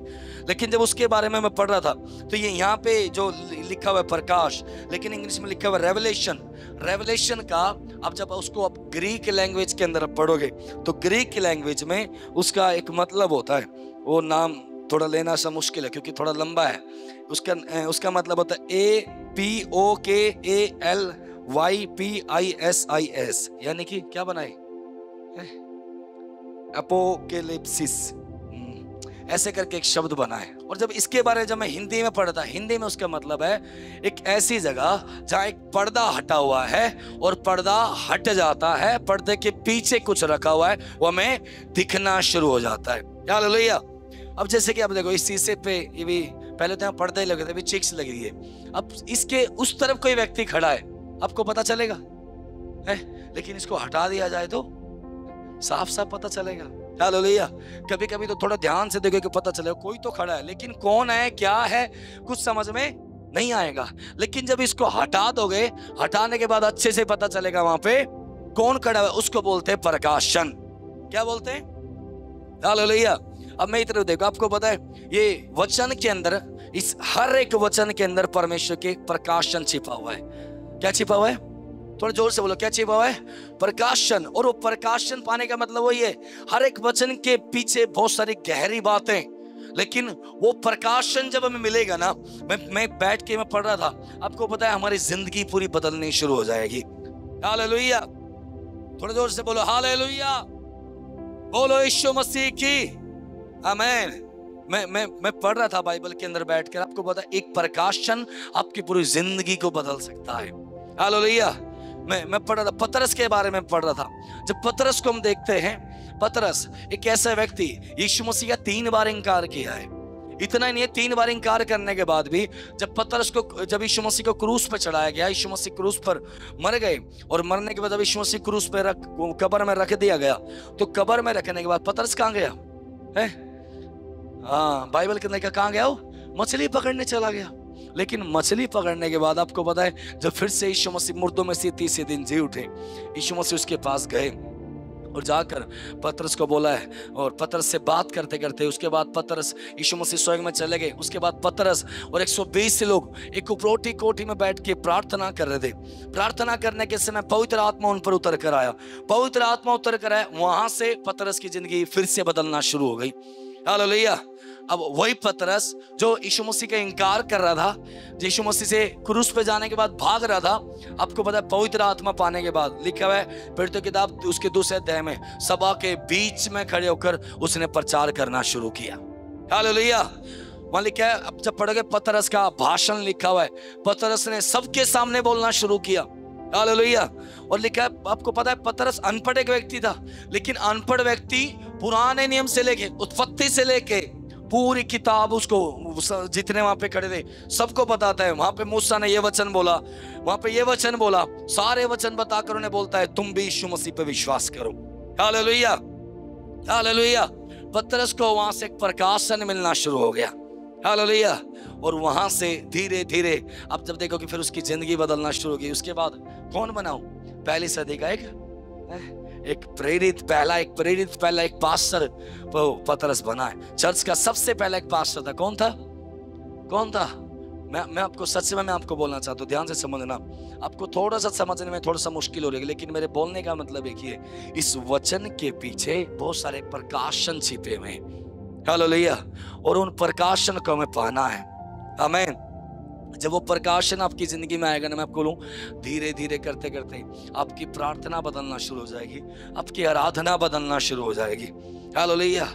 लेकिन जब उसके बारे में मैं पढ़ रहा था तो ये यहाँ पे जो लिखा हुआ है प्रकाश, लेकिन इंग्लिश में लिखा हुआ है रेवलेशन। रेवलेशन का अब जब उसको आप ग्रीक लैंग्वेज के अंदर पढ़ोगे तो ग्रीक लैंग्वेज में उसका एक मतलब होता है, वो नाम थोड़ा लेना सा मुश्किल है क्योंकि थोड़ा लंबा है। उसका मतलब होता है APOKALYPISIS, यानी कि क्या बनाए? अपोकेलिप्सिस, ऐसे करके एक शब्द बना है। और जब इसके बारे में जब मैं हिंदी में पढ़ा था, हिंदी में उसका मतलब है एक ऐसी जगह जहाँ एक पर्दा हटा हुआ है और पर्दा हट जाता है, पर्दे के पीछे कुछ रखा हुआ है, वो हमें दिखना शुरू हो जाता है। हालेलुया। अब जैसे कि आप देखो इस शीशे पे, ये भी पहले तो यहाँ पर्दे लगे थे, अभी चिक्स लगी हुई है। अब इसके उस तरफ कोई व्यक्ति खड़ा है, आपको पता चलेगा है, लेकिन इसको हटा दिया जाए तो साफ साफ पता चलेगा। हालेलुया। कभी कभी तो थोड़ा ध्यान से देखो कि पता चलेगा कोई तो खड़ा है, लेकिन कौन है क्या है कुछ समझ में नहीं आएगा। लेकिन जब इसको हटा दोगे, हटाने के बाद अच्छे से पता चलेगा वहां पे कौन खड़ा है, उसको बोलते हैं प्रकाशन। क्या बोलते हैं? हालेलुया। अब मैं इधर देखो, आपको पता है ये वचन के अंदर, इस हर एक वचन के अंदर परमेश्वर के प्रकाशन छिपा हुआ है। क्या छिपा हुआ है? थोड़ा जोर से बोलो, क्या छिपा हुआ है? प्रकाशन। और वो प्रकाशन पाने का मतलब वही है, हर एक वचन के पीछे बहुत सारी गहरी बातें, लेकिन वो प्रकाशन जब हमें मिलेगा ना, मैं बैठ के मैं पढ़ रहा था, आपको पता है हमारी जिंदगी पूरी बदलनी शुरू हो जाएगी। हालेलुया। थोड़ा जोर से बोलो हालेलुया। बोलो यीशु मसीह की आमीन। मैं पढ़ रहा था बाइबल के अंदर बैठकर, आपको पता है एक प्रकाशन आपकी पूरी जिंदगी को बदल सकता है। हालेलुया। मैं पढ़ रहा था, पतरस के बारे में पढ़ रहा था। जब पतरस को हम देखते हैं, पतरस एक ऐसा व्यक्ति, यीशु मसीह का 3 बार इंकार किया है। इतना ही नहीं, 3 बार इंकार करने के बाद भी जब पतरस को, जब यीशु मसीह को क्रूस पर चढ़ाया गया, यीशु मसीह क्रूस पर मर गए, और मरने के बाद जब यीशु मसीह क्रूस पर कब्र में रख दिया गया, तो कब्र में रखने के बाद पतरस कहाँ गया है? हाँ, बाइबल के अंदर कहाँ गया? वो मछली पकड़ने चला गया। लेकिन मछली पकड़ने के बाद आपको पता है जब फिर से यीशु मसीह मुर्दों में से 30 दिन जी उठे, यीशु मसीह उसके पास गए और जाकर पतरस को बोला है, और पतरस से बात करते करते उसके बाद पतरस, यीशु मसीह स्वर्ग में चले गए। उसके बाद पतरस और 120 लोग एक उपरोटी कोठी में बैठ के प्रार्थना कर रहे थे। प्रार्थना करने के समय पवित्र आत्मा उन पर उतर कर आया। पवित्र आत्मा उतर कर आया, वहां से पतरस की जिंदगी फिर से बदलना शुरू हो गई। हालेलुया। अब वही पतरस जो यीशु मसीह का इनकार कर रहा था, यीशु मसीह से क्रूस पे जाने के बाद भाग रहा था, आपको पता है पवित्र आत्मा पाने के बाद लिखा हुआ है प्रेरितों की किताब उसके 2 अध्याय में, सभा के बीच में खड़े होकर उसने प्रचार करना शुरू किया। हालेलुया। वहां लिखा है, अब जब पढ़ोगे पतरस का भाषण लिखा हुआ है, पतरस ने सबके सामने बोलना शुरू किया। हालेलुया। और लिखा है, आपको पता है पतरस अनपढ़ एक व्यक्ति था, लेकिन अनपढ़ व्यक्ति पुराने नियम से लेके उत्पत्ति से लेके पूरी किताब उसको, जितने वहां पे खड़े थे सबको बताता है। वहां पे मूसा ने ये वचन बोला, वहां पे ये वचन बोला, सारे वचन बताकर उन्हें बोलता है तुम भी यीशु मसीह पे विश्वास करो। हालेलुया। हालेलुया। पतरस को वहां से एक प्रकाशन मिलना शुरू हो गया। हालेलुया। और वहां से धीरे धीरे अब जब देखो कि फिर उसकी जिंदगी बदलना शुरू की। उसके बाद कौन बना? पहली सदी का एक प्रेरित, पहला एक पास्टर पतरस बना है। चर्च का सबसे पहला एक पास्टर था। कौन था? मैं आपको सच में मैं आपको बोलना चाहता हूँ, ध्यान से समझना। आपको थोड़ा सा समझने में थोड़ा सा मुश्किल हो रही है, लेकिन मेरे बोलने का मतलब एक ही है, इस वचन के पीछे बहुत सारे प्रकाशन छिपे हुए हैं। हालेलुया। और उन प्रकाशन को हमें पाना है। आमीन। जब वो प्रकाशन आपकी जिंदगी में आएगा ना, मैं आपको बोलूं, धीरे धीरे करते करते आपकी प्रार्थना बदलना शुरू हो जाएगी, आपकी आराधना बदलना शुरू हो जाएगी। हालेलुया।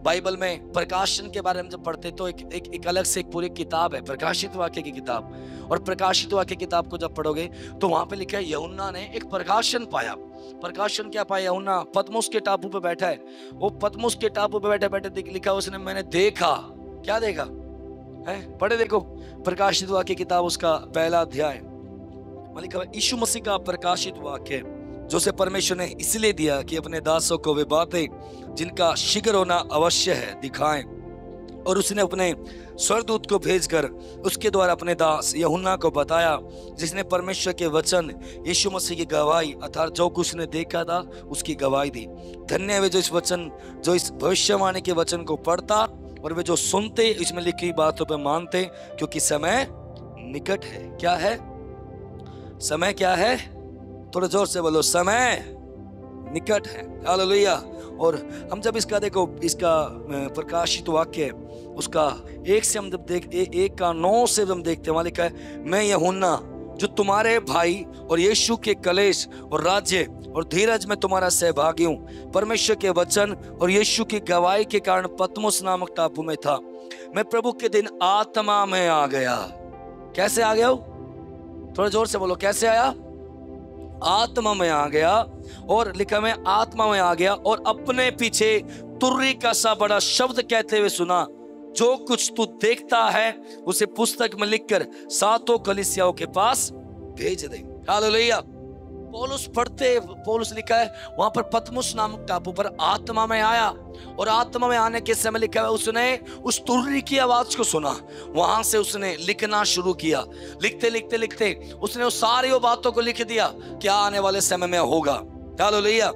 बाइबल में प्रकाशन के बारे में जब पढ़ते तो एक अलग से एक पूरी किताब है, प्रकाशित वाक्य की किताब। और प्रकाशित वाक्य किताब को जब पढ़ोगे तो वहां पे लिखा है यूहन्ना ने एक प्रकाशन पाया। प्रकाशन क्या पाया? यूहन्ना पतमुस के टापू पे बैठा है। वो पतमुस के टापू पे बैठे बैठे लिखा उसने, मैंने देखा। क्या देखा है? पढ़े देखो प्रकाशित वाक्य किताब उसका पहला अध्याय। लिखा है यीशु मसीह का प्रकाशित वाक्य जो से परमेश्वर ने इसलिए दिया कि अपने दासों को वे बातें जिनका शीघ्र होना अवश्य है दिखाएं। और उसने अपने स्वर्गदूत को भेजकर उसके द्वारा अपने दास यूहन्ना को बताया, जिसने परमेश्वर के वचन यीशु मसीह की गवाही अर्थात जो कुछ ने देखा था उसकी गवाही दी। धन्य है वे जो इस भविष्यवाणी के वचन को पढ़ता और वे जो सुनते इसमें लिखी बातों पर मानते, क्योंकि समय निकट है। क्या है? समय क्या है? थोड़ा जोर से बोलो, समय निकट है। हालेलुया। और हम जब इसका देखो, इसका प्रकाशित वाक्य उसका 1 से हम जब देख 1 का 9 से हम देखते हैं, वहां लिखा है, मैं यूहन्ना जो तुम्हारे भाई और यीशु के कलेश और राज्य और धीरज में तुम्हारा सहभागी हूँ, परमेश्वर के वचन और यीशु की गवाही के कारण पतमुस नामक टापू में था। मैं प्रभु के दिन आत्मा में आ गया। कैसे आ गया? थोड़ा जोर से बोलो, कैसे आया? आत्मा में आ गया। और लिखा, मैं आत्मा में आ गया और अपने पीछे तुर्री का सा बड़ा शब्द कहते हुए सुना, जो कुछ तू देखता है उसे पुस्तक में लिखकर 7 कलीसियाओं के पास भेज दे। हालेलुया। पौलुस लिखा है वहां पर पतमुस नामक टापू पर आत्मा में आया, और आत्मा में आने के समय लिखा है उसने उस तुर्री की आवाज को सुना। वहां से उसने लिखना शुरू किया। लिखते लिखते लिखते उसने उस सारी वो बातों को लिख दिया क्या आने वाले समय में होगा। हालेलुया।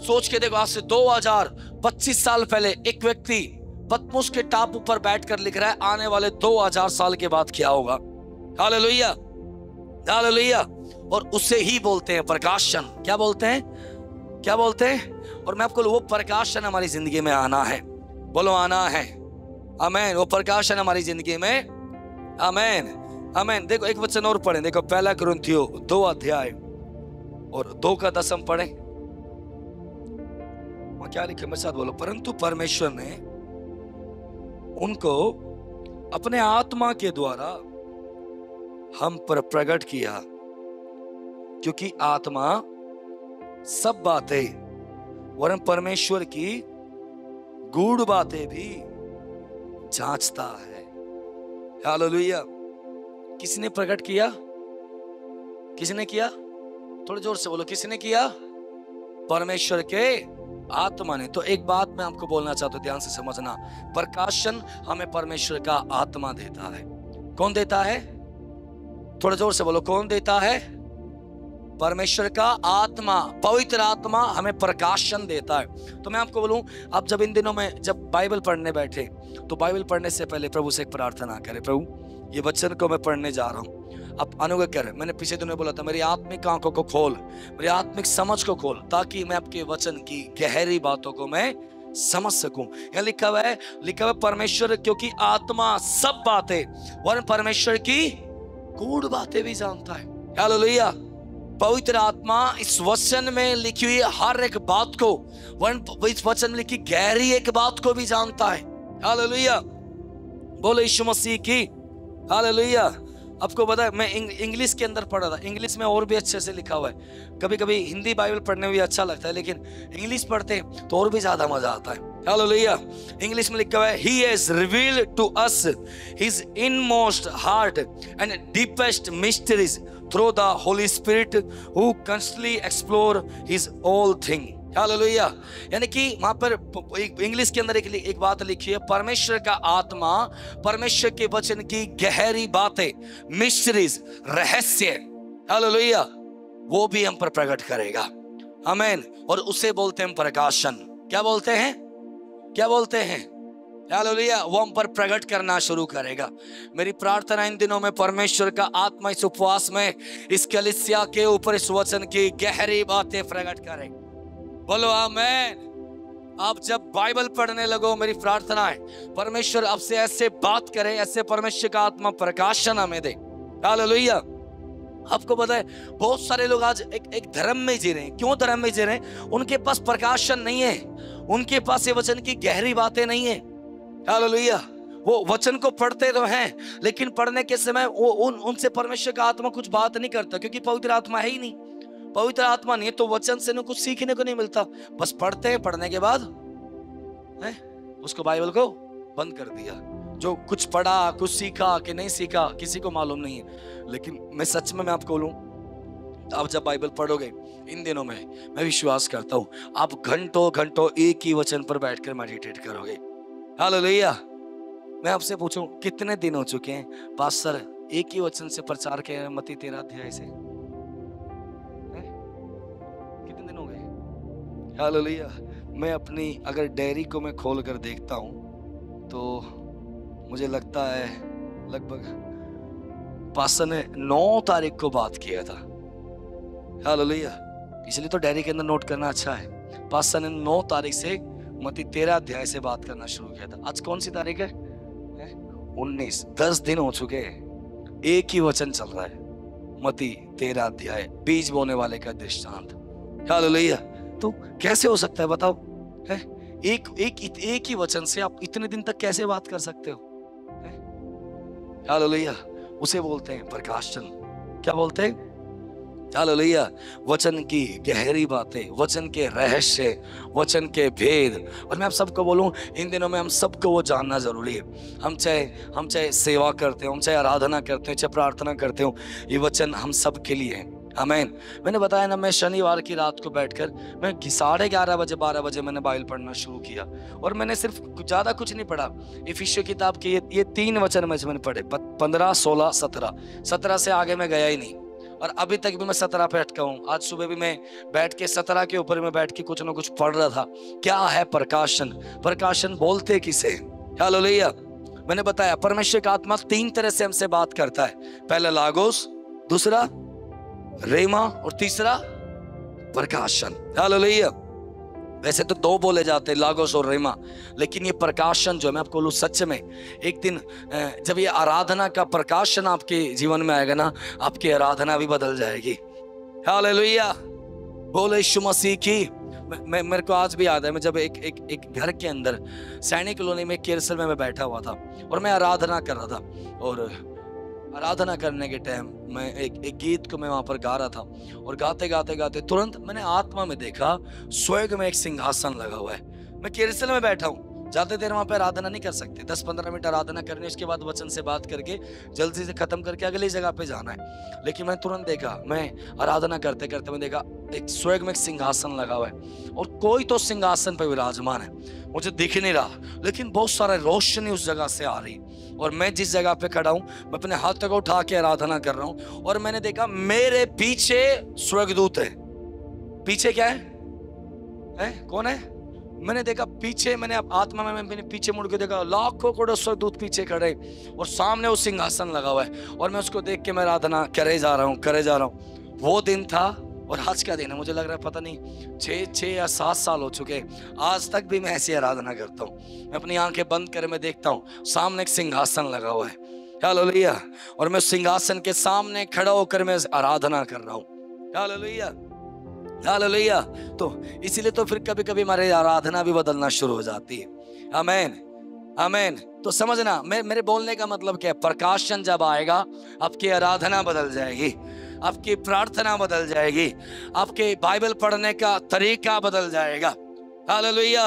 सोच के देखो, आज से 2025 साल पहले एक व्यक्ति पतमुस के टापू पर बैठकर लिख रहा है आने वाले 2000 साल के बाद क्या होगा। हालेलुया। हालेलुया। और उसे ही बोलते हैं प्रकाशन। क्या बोलते हैं? क्या बोलते हैं? और मैं आपको वो प्रकाशन हमारी जिंदगी में आना है। बोलो, आना है। आमीन। वो प्रकाशन हमारी जिंदगी में। आमीन। आमीन। देखो एक वचन और पढ़ें, देखो 1 कुरिन्थियों 2 अध्याय और 2 का 10 पढ़ें। वहां क्या लिखे? मेरे साथ बोलो, परंतु परमेश्वर ने उनको अपने आत्मा के द्वारा हम पर प्रकट किया, क्योंकि आत्मा सब बातें वरन परमेश्वर की गूढ़ बातें भी जांचता है। हालेलुया। किसने प्रकट किया? किसने किया? थोड़ा जोर से बोलो, किसने किया? परमेश्वर के आत्मा ने। तो एक बात मैं आपको बोलना चाहता हूं, ध्यान से समझना। प्रकाशन हमें परमेश्वर का आत्मा देता है। कौन देता है? थोड़ा जोर से बोलो, कौन देता है? परमेश्वर का आत्मा, पवित्र आत्मा हमें प्रकाशन देता है। तो मैं आपको बोलूं, आप जब इन दिनों में जब बाइबल पढ़ने बैठे तो बाइबल पढ़ने से पहले प्रभु से एक प्रार्थना करें, प्रभु ये वचन को मैं पढ़ने जा रहा हूं, आप अनुग्रह करें। मैंने पिछले दिनों बोला था, मेरी आत्मिक आंखों को खोल, मेरी आत्मिक समझ को खोल, ताकि मैं आपके वचन की गहरी बातों को मैं समझ सकूं। यहाँ लिखा हुआ है परमेश्वर क्योंकि आत्मा सब बातें वरन परमेश्वर की गूढ़ बातें भी जानता है। हालेलुया। पवित्र आत्मा इस वचन में लिखी हुई हर एक बात को, वरन इस वचन में लिखी गहरी एक बात को भी जानता है। हालेलुया। बोलो यीशु मसीह की। हालेलुया। आपको पता है मैं इंग्लिश के अंदर पढ़ा था, इंग्लिश में और भी अच्छे से लिखा हुआ है। कभी कभी हिंदी बाइबल पढ़ने में भी अच्छा लगता है, लेकिन इंग्लिश पढ़ते हैं तो और भी ज्यादा मजा आता है। हालेलुया। इंग्लिश में लिखा हुआ है He has revealed to us His inmost heart and deepest mysteries through the Holy Spirit who constantly explore His all thing। Hallelujah. यानी कि वहां पर इंग्लिश के अंदर एक बात लिखी है, परमेश्वर का आत्मा परमेश्वर के वचन की गहरी बातें, मिस्ट्रीज, रहस्य, हालेलुया, वो भी हम पर प्रकट करेगा। आमीन। और उसे बोलते हैं प्रकाशन। क्या बोलते हैं? क्या बोलते हैं? हालेलुया। वो हम पर प्रकट करना शुरू करेगा। मेरी प्रार्थना इन दिनों में परमेश्वर का आत्मा इस उपवास में इस कलीसिया के ऊपर इस वचन की गहरी बातें प्रकट करे। बोलो आमीन। आप जब बाइबल पढ़ने लगो, मेरी प्रार्थना है परमेश्वर आपसे ऐसे बात करे, ऐसे परमेश्वर का आत्मा प्रकाशन हमें दे। हालेलुया। आपको पता है बहुत सारे लोग आज एक धर्म में जी रहे हैं। क्यों धर्म में जी रहे हैं? उनके पास प्रकाशन नहीं है, उनके पास ये वचन की गहरी बातें नहीं है। हालेलुया। वो वचन को पढ़ते तो हैं, लेकिन पढ़ने के समय वो उनसे परमेश्वर का आत्मा कुछ बात नहीं करता, क्योंकि पवित्र आत्मा है ही नहीं। पवित्र आत्मा नहीं है तो वचन से कुछ सीखने को नहीं मिलता। बस पढ़ते हैं, पढ़ने के बाद उसको बाइबल को बंद कर दिया। जो कुछ पढ़ा, कुछ सीखा कि नहीं सीखा, किसी को मालूम नहीं है। लेकिन मैं सच में मैं आपको बोलूं, आप जब बाइबल पढ़ोगे इन दिनों में, मैं विश्वास करता हूं आप घंटों घंटों एक ही वचन पर बैठकर मेडिटेट करोगे। हालेलुया। मैं आपसे पूछूं कितने दिन हो चुके हैं पास्टर एक ही वचन से प्रचार किया? मत्ती 13 अध्याय से कितने दिन हो गए? हालेलुया। मैं अपनी अगर डायरी को मैं खोल कर देखता हूं तो मुझे लगता है लगभग पास्टर ने 9 तारीख को बात किया था। हालेलुया। इसलिए तो डायरी के अंदर नोट करना अच्छा है। पास्टर ने 9 तारीख से मत्ती 13 अध्याय से बात करना शुरू किया था। आज कौन सी तारीख है? 19। 10 दिन हो चुके हैं, एक ही वचन चल रहा है। मत्ती 13 अध्याय, बीज बोने वाले का दृष्टांत। हालेलुया। तो कैसे हो सकता है बताओ? एक ही वचन से आप इतने दिन तक कैसे बात कर सकते हो? हालेलुया। उसे बोलते हैं प्रकाशन। क्या बोलते हैं? हालेलुया। वचन की गहरी बातें, वचन के रहस्य, वचन के भेद। और मैं आप सबको बोलूं इन दिनों में हम सबको वो जानना जरूरी है। हम चाहे सेवा करते हो, हम चाहे आराधना करते हो, चाहे प्रार्थना करते हो, ये वचन हम सब के लिए है। आमीन। मैंने बताया ना, मैं शनिवार की रात को बैठकर मैं 11:30 बजे 12 बजे मैंने बाइबल पढ़ना शुरू किया। और मैंने सिर्फ ज़्यादा कुछ नहीं पढ़ा। इफिसियों किताब के ये 3 वचन मैंने पढ़े, 15, 16, 17। 17 से आगे मैं गया ही नहीं। और अभी तक भी मैं 17 पे अटका हूँ। आज सुबह भी मैं बैठ के 17 के ऊपर में बैठ के कुछ ना कुछ पढ़ रहा था। क्या है प्रकाशन? प्रकाशन बोलते किसे? हालेलुया। मैंने बताया परमेश्वर का आत्मा 3 तरह से हमसे बात करता है। पहला लागोस, दूसरा रेमा और तीसरा प्रकाशन। हालेलुया। वैसे तो 2 बोले जाते हैं, लागोस और रेमा, लेकिन ये प्रकाशन जो मैं आपको बोलूं सच में एक दिन जब ये आराधना का प्रकाशन आपके जीवन में आएगा ना, आपकी आराधना भी बदल जाएगी। हालेलुया। बोले यीशु मसीह की। मेरे को आज भी याद है, मैं जब एक घर के अंदर सैनिक कॉलोनी में केरसल में मैं बैठा हुआ था और मैं आराधना कर रहा था। और आराधना करने के टाइम मैं एक गीत को मैं वहां पर गा रहा था। और गाते गाते गाते तुरंत मैंने आत्मा में देखा स्वर्ग में एक सिंहासन लगा हुआ है। मैं केरसल में बैठा हूँ, ज्यादा देर वहां पे आराधना नहीं कर सकते। 10-15 मिनट आराधना करनी, उसके बाद वचन से बात करके जल्दी से खत्म करके अगली जगह पे जाना है। लेकिन मैं तुरंत देखा, मैं आराधना करते करते मैं देखा एक स्वर्ग में एक सिंहासन लगा हुआ है और कोई तो सिंहासन पे विराजमान है, मुझे दिख नहीं रहा, लेकिन बहुत सारा रोशनी उस जगह से आ रही। और मैं जिस जगह पे खड़ा हूँ मैं अपने हाथ को उठा के आराधना कर रहा हूँ और मैंने देखा मेरे पीछे स्वर्गदूत है। पीछे क्या है? कौन है? मैंने देखा पीछे, मैंने आत्मा में मैंने पीछे मुड़ के देखा, लाखों करोड़ों स्वर्गदूत पीछे खड़े और सामने वो सिंहासन लगा हुआ है। और मैं उसको देख के मैं आराधना करे जा रहा हूँ। वो दिन था और आज का दिन है, मुझे लग रहा है पता नहीं 6 या 7 साल हो चुके, आज तक भी मैं ऐसी आराधना करता हूँ। मैं अपनी आंखें बंद कर मैं देखता हूँ सामने एक सिंहासन लगा हुआ है, हालेलुया, और मैं सिंहासन के सामने खड़ा होकर मैं आराधना कर रहा हूँ, हालेलुया, हालेलुया। तो इसीलिए तो फिर कभी कभी हमारी आराधना भी बदलना शुरू हो जाती है। आमीन, आमीन। तो समझना, मेरे बोलने का मतलब क्या है, प्रकाशन जब आएगा आपकी आराधना बदल जाएगी, आपकी प्रार्थना बदल जाएगी, आपके बाइबल पढ़ने का तरीका बदल जाएगा। Hallelujah,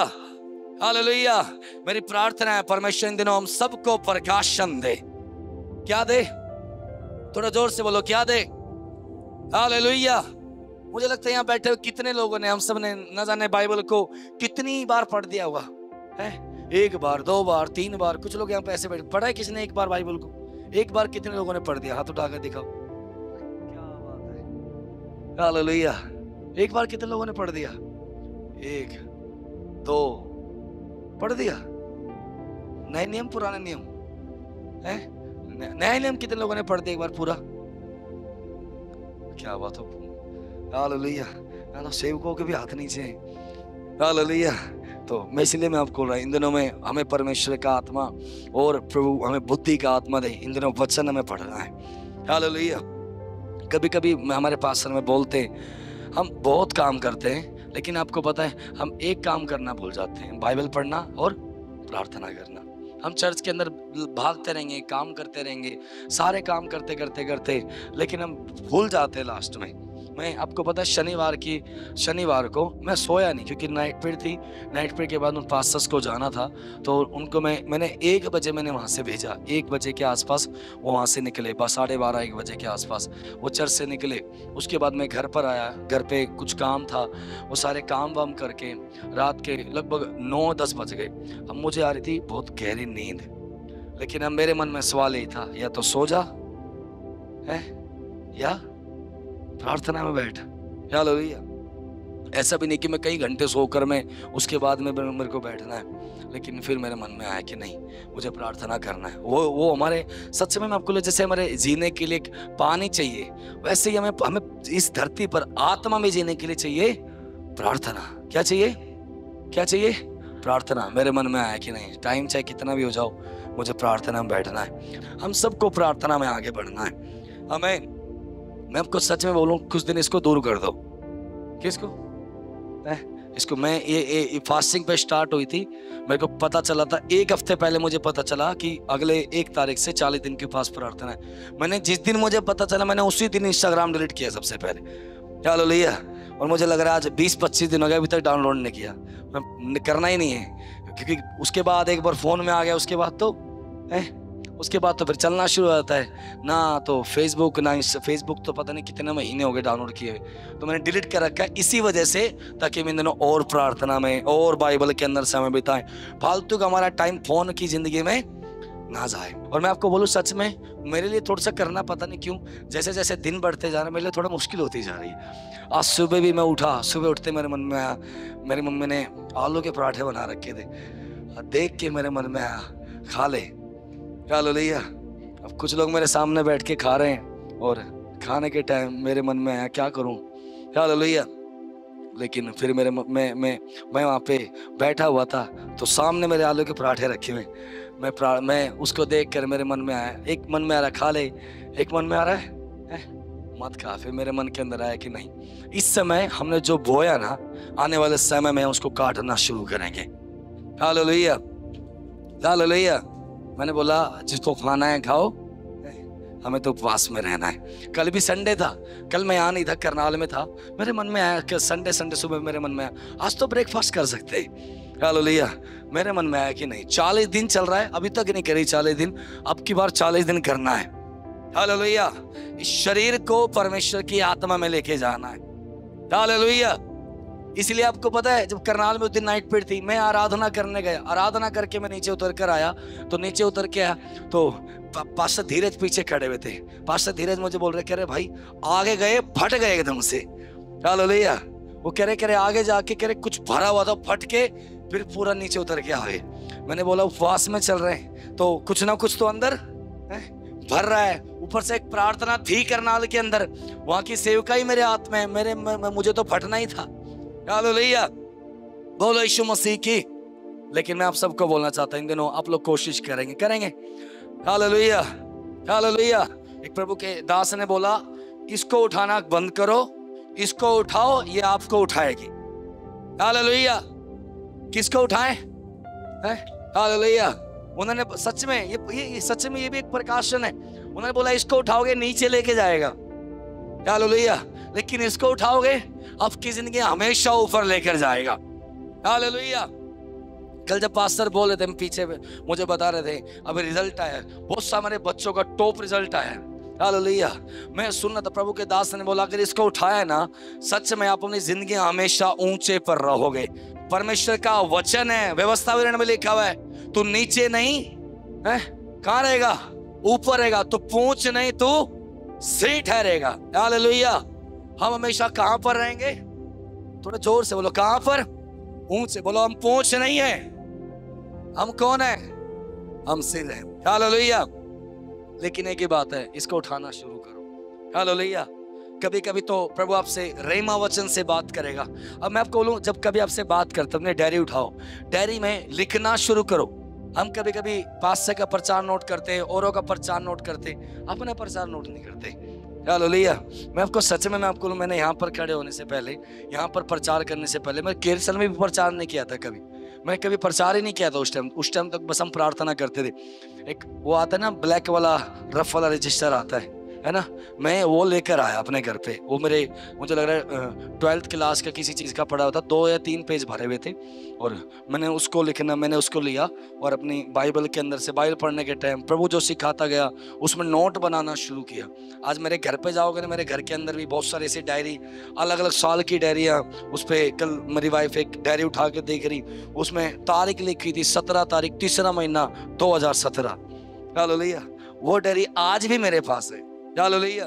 hallelujah. मेरी प्रार्थना है परमेश्वर इन दिनों हम सबको प्रकाशन दे। क्या दे? थोड़ा जोर से बोलो, क्या दे? हालेलुया। मुझे लगता है यहाँ बैठे हुए कितने लोगों ने, हम सब ने न जाने बाइबल को कितनी बार पढ़ दिया होगा है, 1 बार 2 बार 3 बार। कुछ लोग यहाँ पे ऐसे बैठे, पढ़ा है किसने 1 बार बाइबल को? 1 बार कितने लोगों ने पढ़ दिया? हाथ उठाकर दिखाओ। क्या बात है, हालेलुया। 1 बार कितने लोगों ने पढ़ दिया? 1 2 पढ़ दिया। नए नियम पुराने नियम है? नया नियम कितने लोगों ने पढ़ दिया 1 बार पूरा? क्या बात हो, हालेलुया। तो सेवकों के भी हाथ नीचे हैं, हालेलुया। तो मैं इसलिए मैं आपको बोल रहा हूँ, इन दिनों में हमें परमेश्वर का आत्मा और प्रभु हमें बुद्धि का आत्मा दे। इन दिनों वचन हमें पढ़ना है, हालेलुया। कभी कभी हमारे पास्टर में बोलते हैं हम बहुत काम करते हैं, लेकिन आपको पता है हम एक काम करना भूल जाते हैं, बाइबल पढ़ना और प्रार्थना करना। हम चर्च के अंदर भागते रहेंगे, काम करते रहेंगे, सारे काम करते करते करते, लेकिन हम भूल जाते हैं लास्ट में। मैं आपको पता है शनिवार को मैं सोया नहीं, क्योंकि नाइट प्रेयर थी। नाइट प्रेयर के बाद उन पास्टर्स को जाना था, तो उनको मैंने 1 बजे मैंने वहाँ से भेजा। 1 बजे के आसपास वो वहाँ से निकले, 12:30 1 बजे के आसपास वो चर्च से निकले। उसके बाद मैं घर पर आया, घर पे कुछ काम था, वो सारे काम वाम करके रात के लगभग 9-10 बज गए। अब मुझे आ रही थी बहुत गहरी नींद, लेकिन अब मेरे मन में सवाल यही था, या तो सो जा है या प्रार्थना में बैठ। हालेलुया। ऐसा भी नहीं कि मैं कई घंटे सोकर मैं उसके बाद में मेरे को बैठना है, लेकिन फिर मेरे मन में आया कि नहीं, मुझे प्रार्थना करना है। वो हमारे सच में मैं आपको, जैसे हमारे जीने के लिए पानी चाहिए, वैसे ही हमें इस धरती पर आत्मा में जीने के लिए चाहिए प्रार्थना। क्या चाहिए? क्या चाहिए? प्रार्थना। मेरे मन में आया कि नहीं, टाइम चाहे कितना भी हो जाओ, मुझे प्रार्थना में बैठना है। हम सबको प्रार्थना में आगे बढ़ना है। हमें, मैं आपको सच में बोलूं, कुछ दिन इसको दूर कर दो। किसको? इसको मैं ये फास्टिंग पे स्टार्ट हुई थी, मेरे को पता चला था 1 हफ्ते पहले, मुझे पता चला कि अगले 1 तारीख से 40 दिन के पास प्रार्थना है। मैंने जिस दिन मुझे पता चला, मैंने उसी दिन इंस्टाग्राम डिलीट किया सबसे पहले। हालेलुया। और मुझे लग रहा है आज 20-25 दिन हो गए, अभी तक डाउनलोड नहीं किया। मैं करना ही नहीं है, क्योंकि उसके बाद एक बार फोन में आ गया, उसके बाद तो फिर चलना शुरू हो जाता है ना। तो फेसबुक फेसबुक तो पता नहीं कितने महीने हो गए डाउनलोड किए, तो मैंने डिलीट कर रखा है इसी वजह से, ताकि मैं इन दिनों और प्रार्थना में और बाइबल के अंदर समय बिताएं, फालतू का हमारा टाइम फोन की जिंदगी में ना जाए। और मैं आपको बोलूं, सच में मेरे लिए थोड़ा सा करना, पता नहीं क्यों, जैसे जैसे दिन बढ़ते जा रहे हैं मेरे लिए थोड़ा मुश्किल होती जा रही है। आज सुबह भी मैं उठा, सुबह उठते मेरे मन में आया, मेरी मम्मी ने आलू के पराठे बना रखे थे, देख के मेरे मन में आया खा ले। हालेलुया। अब कुछ लोग मेरे सामने बैठ के खा रहे हैं, और खाने के टाइम मेरे मन में आया क्या करूं। हालेलुया। लेकिन फिर मैं वहाँ पे बैठा हुआ था, तो सामने मेरे आलू के पराठे रखे हुए, मैं उसको देख कर मेरे मन में आया, एक मन में आ रहा खा ले, एक मन में आ रहा है मत खा। फिर मेरे मन के अंदर आया कि नहीं, इस समय हमने जो बोया ना, आने वाले समय में उसको काटना शुरू करेंगे। Hallelujah, hallelujah. मैंने बोला जिसको खाना है खाओ, हमें तो उपवास में रहना है। कल भी संडे था, कल मैं यहाँ नहीं था, करनाल में था। मेरे मन में आया कि संडे सुबह मेरे मन में आया आज तो ब्रेकफास्ट कर सकते हैं। हालेलुया। मेरे मन में आया कि नहीं, 40 दिन चल रहा है, अभी तक नहीं करी 40 दिन, अब की बार 40 दिन करना है। हालेलुया। इस शरीर को परमेश्वर की आत्मा में लेके जाना है। हालेलुया। इसलिए आपको पता है, जब करनाल में उस दिन नाइट प्रेयर थी, मैं आराधना करने गया, आराधना करके मैं नीचे उतर कर आया, तो नीचे उतर के आया तो पास्टर धीरज पीछे खड़े हुए थे। पास्टर धीरज मुझे बोल रहे, कह रहे भाई आगे गए, फट गए एकदम से। हालेलुया। वो कह रहे आगे जाके कह रहे कुछ भरा हुआ था, फट के फिर पूरा नीचे उतर के आ गए। मैंने बोला उपवास में चल रहे हैं, तो कुछ ना कुछ तो अंदर भर रहा है, ऊपर से एक प्रार्थना थी करनाल के अंदर, वहां की सेवकाई मेरे हाथ में, मुझे तो फटना ही था। हालेलुया, बोलो यीशु मसीह की। लेकिन मैं आप सबको बोलना चाहता हूं इन दिनों आप लोग कोशिश करेंगे। Hallelujah, hallelujah. एक प्रभु के दास ने बोला इसको उठाना बंद करो, इसको उठाओ, ये आपको उठाएगी। हालेलुया। किसको उठाएं? हालेलुया। उन्होंने सच में ये सच में ये भी एक प्रकाशन है। उन्होंने बोला इसको उठाओगे नीचे लेके जाएगा। हालेलुया। लेकिन इसको उठाओगे आपकी जिंदगी हमेशा ऊपर लेकर जाएगा। हालेलुया। कल जब पास्टर बोल रहे थे, पीछे मुझे बता रहे थे अभी रिजल्ट आया, बहुत सारे बच्चों का टॉप रिजल्ट आया। हालेलुया। मैं सुन रहा था, प्रभु के दास ने बोला अगर इसको उठाया ना, सच में आप अपनी जिंदगी हमेशा ऊंचे पर रहोगे। परमेश्वर का वचन है, व्यवस्था में लिखा हुआ है, तू नीचे नहीं है, कहां रहेगा? ऊपर रहेगा। तो पूंछ नहीं, तू सिर ठहरेगा। हालेलुया। हम हमेशा कहां पर रहेंगे? थोड़ा जोर से बोलो, कहां पर? ऊंचे बोलो। हम पूंछ नहीं है, हम कौन है? हम सिर है। हालेलुया। लेकिन एक ही बात है, इसको उठाना शुरू करो। हालेलुया। कभी कभी तो प्रभु आपसे रेमा वचन से बात करेगा। अब मैं आपको बोलूं, जब कभी आपसे बात करते अपने डायरी उठाओ, डायरी में लिखना शुरू करो। हम कभी कभी पास्टर का प्रचार नोट करते हैं, औरों का प्रचार नोट करते, अपना प्रचार नोट नहीं करते। हालेलुया। मैं आपको सच में, मैं आपको मैंने यहाँ पर खड़े होने से पहले, यहाँ पर प्रचार करने से पहले, मैं केरसल में भी प्रचार नहीं किया था कभी। मैं कभी प्रचार ही नहीं किया था उस टाइम तक बस हम प्रार्थना करते थे। एक वो आता है ना ब्लैक वाला रफ वाला रजिस्टर आता है ना, मैं वो लेकर आया अपने घर पे। वो मुझे लग रहा है 12th क्लास का किसी चीज़ का पढ़ा होता, 2 या 3 पेज भरे हुए थे, और मैंने उसको लिया और अपनी बाइबल के अंदर से, बाइबल पढ़ने के टाइम प्रभु जो सिखाता गया उसमें नोट बनाना शुरू किया। आज मेरे घर पे जाओगे ना, मेरे घर के अंदर भी बहुत सारे ऐसी डायरी, अलग अलग साल की डायरियाँ। उस पर कल मेरी वाइफ एक डायरी उठा के देख रही, उसमें तारीख लिखी थी 17 तारीख 3रा महीना 2017। हालेलुया। वो डायरी आज भी मेरे पास है। हालेलुया।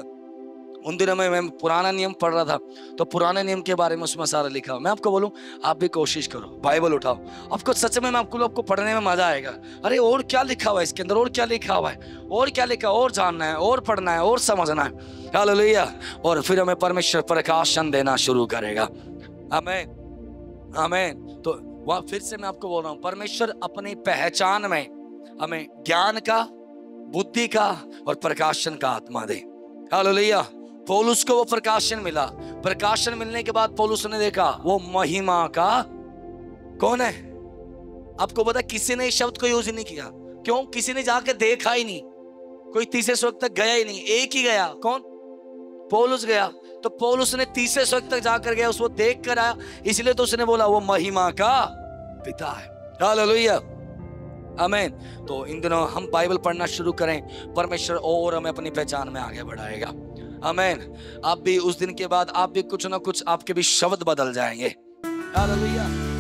उन दिनों में मैं पुराना नियम पढ़ रहा था, तो पुराने नियम के बारे में उसमें सारा लिखा। मैं आपको बोलूं, आप भी कोशिश करो, बाइबल उठाओ। आपको सच में, मैं आपको पढ़ने में मजा आएगा। अरे और क्या लिखा हुआ है इसके अंदर, और क्या लिखा हुआ है, और क्या लिखा, और जानना है, और पढ़ना है, और समझना है। हालेलुया। और फिर हमें परमेश्वर प्रकाशन देना शुरू करेगा। आमीन, आमीन। तो वहां फिर से मैं आपको बोल रहा हूं, परमेश्वर अपनी पहचान में हमें ज्ञान का, बुद्धि का और प्रकाशन का आत्मा दे। हालेलुया। पौलुस को वो प्रकाशन मिला। प्रकाशन मिलने के बाद पौलुस ने देखा वो महिमा का कौन है। आपको पता, किसी ने इस शब्द को यूज नहीं किया। क्यों? किसी ने जाके देखा ही नहीं, कोई तीसरे स्वर्ग तक गया ही नहीं। एक ही गया, कौन? पौलुस गया। तो पौलुस ने तीसरे स्वर्ग तक जाकर गया, उसको देख कर आया, इसलिए तो उसने बोला वो महिमा का पिता है। हालेलुया, आमीन। तो इन दिनों हम बाइबल पढ़ना शुरू करें, परमेश्वर और हमें अपनी पहचान में आगे बढ़ाएगा। आमीन। आप भी उस दिन के बाद आप भी कुछ ना कुछ, आपके भी शब्द बदल जाएंगे। हालेलुया।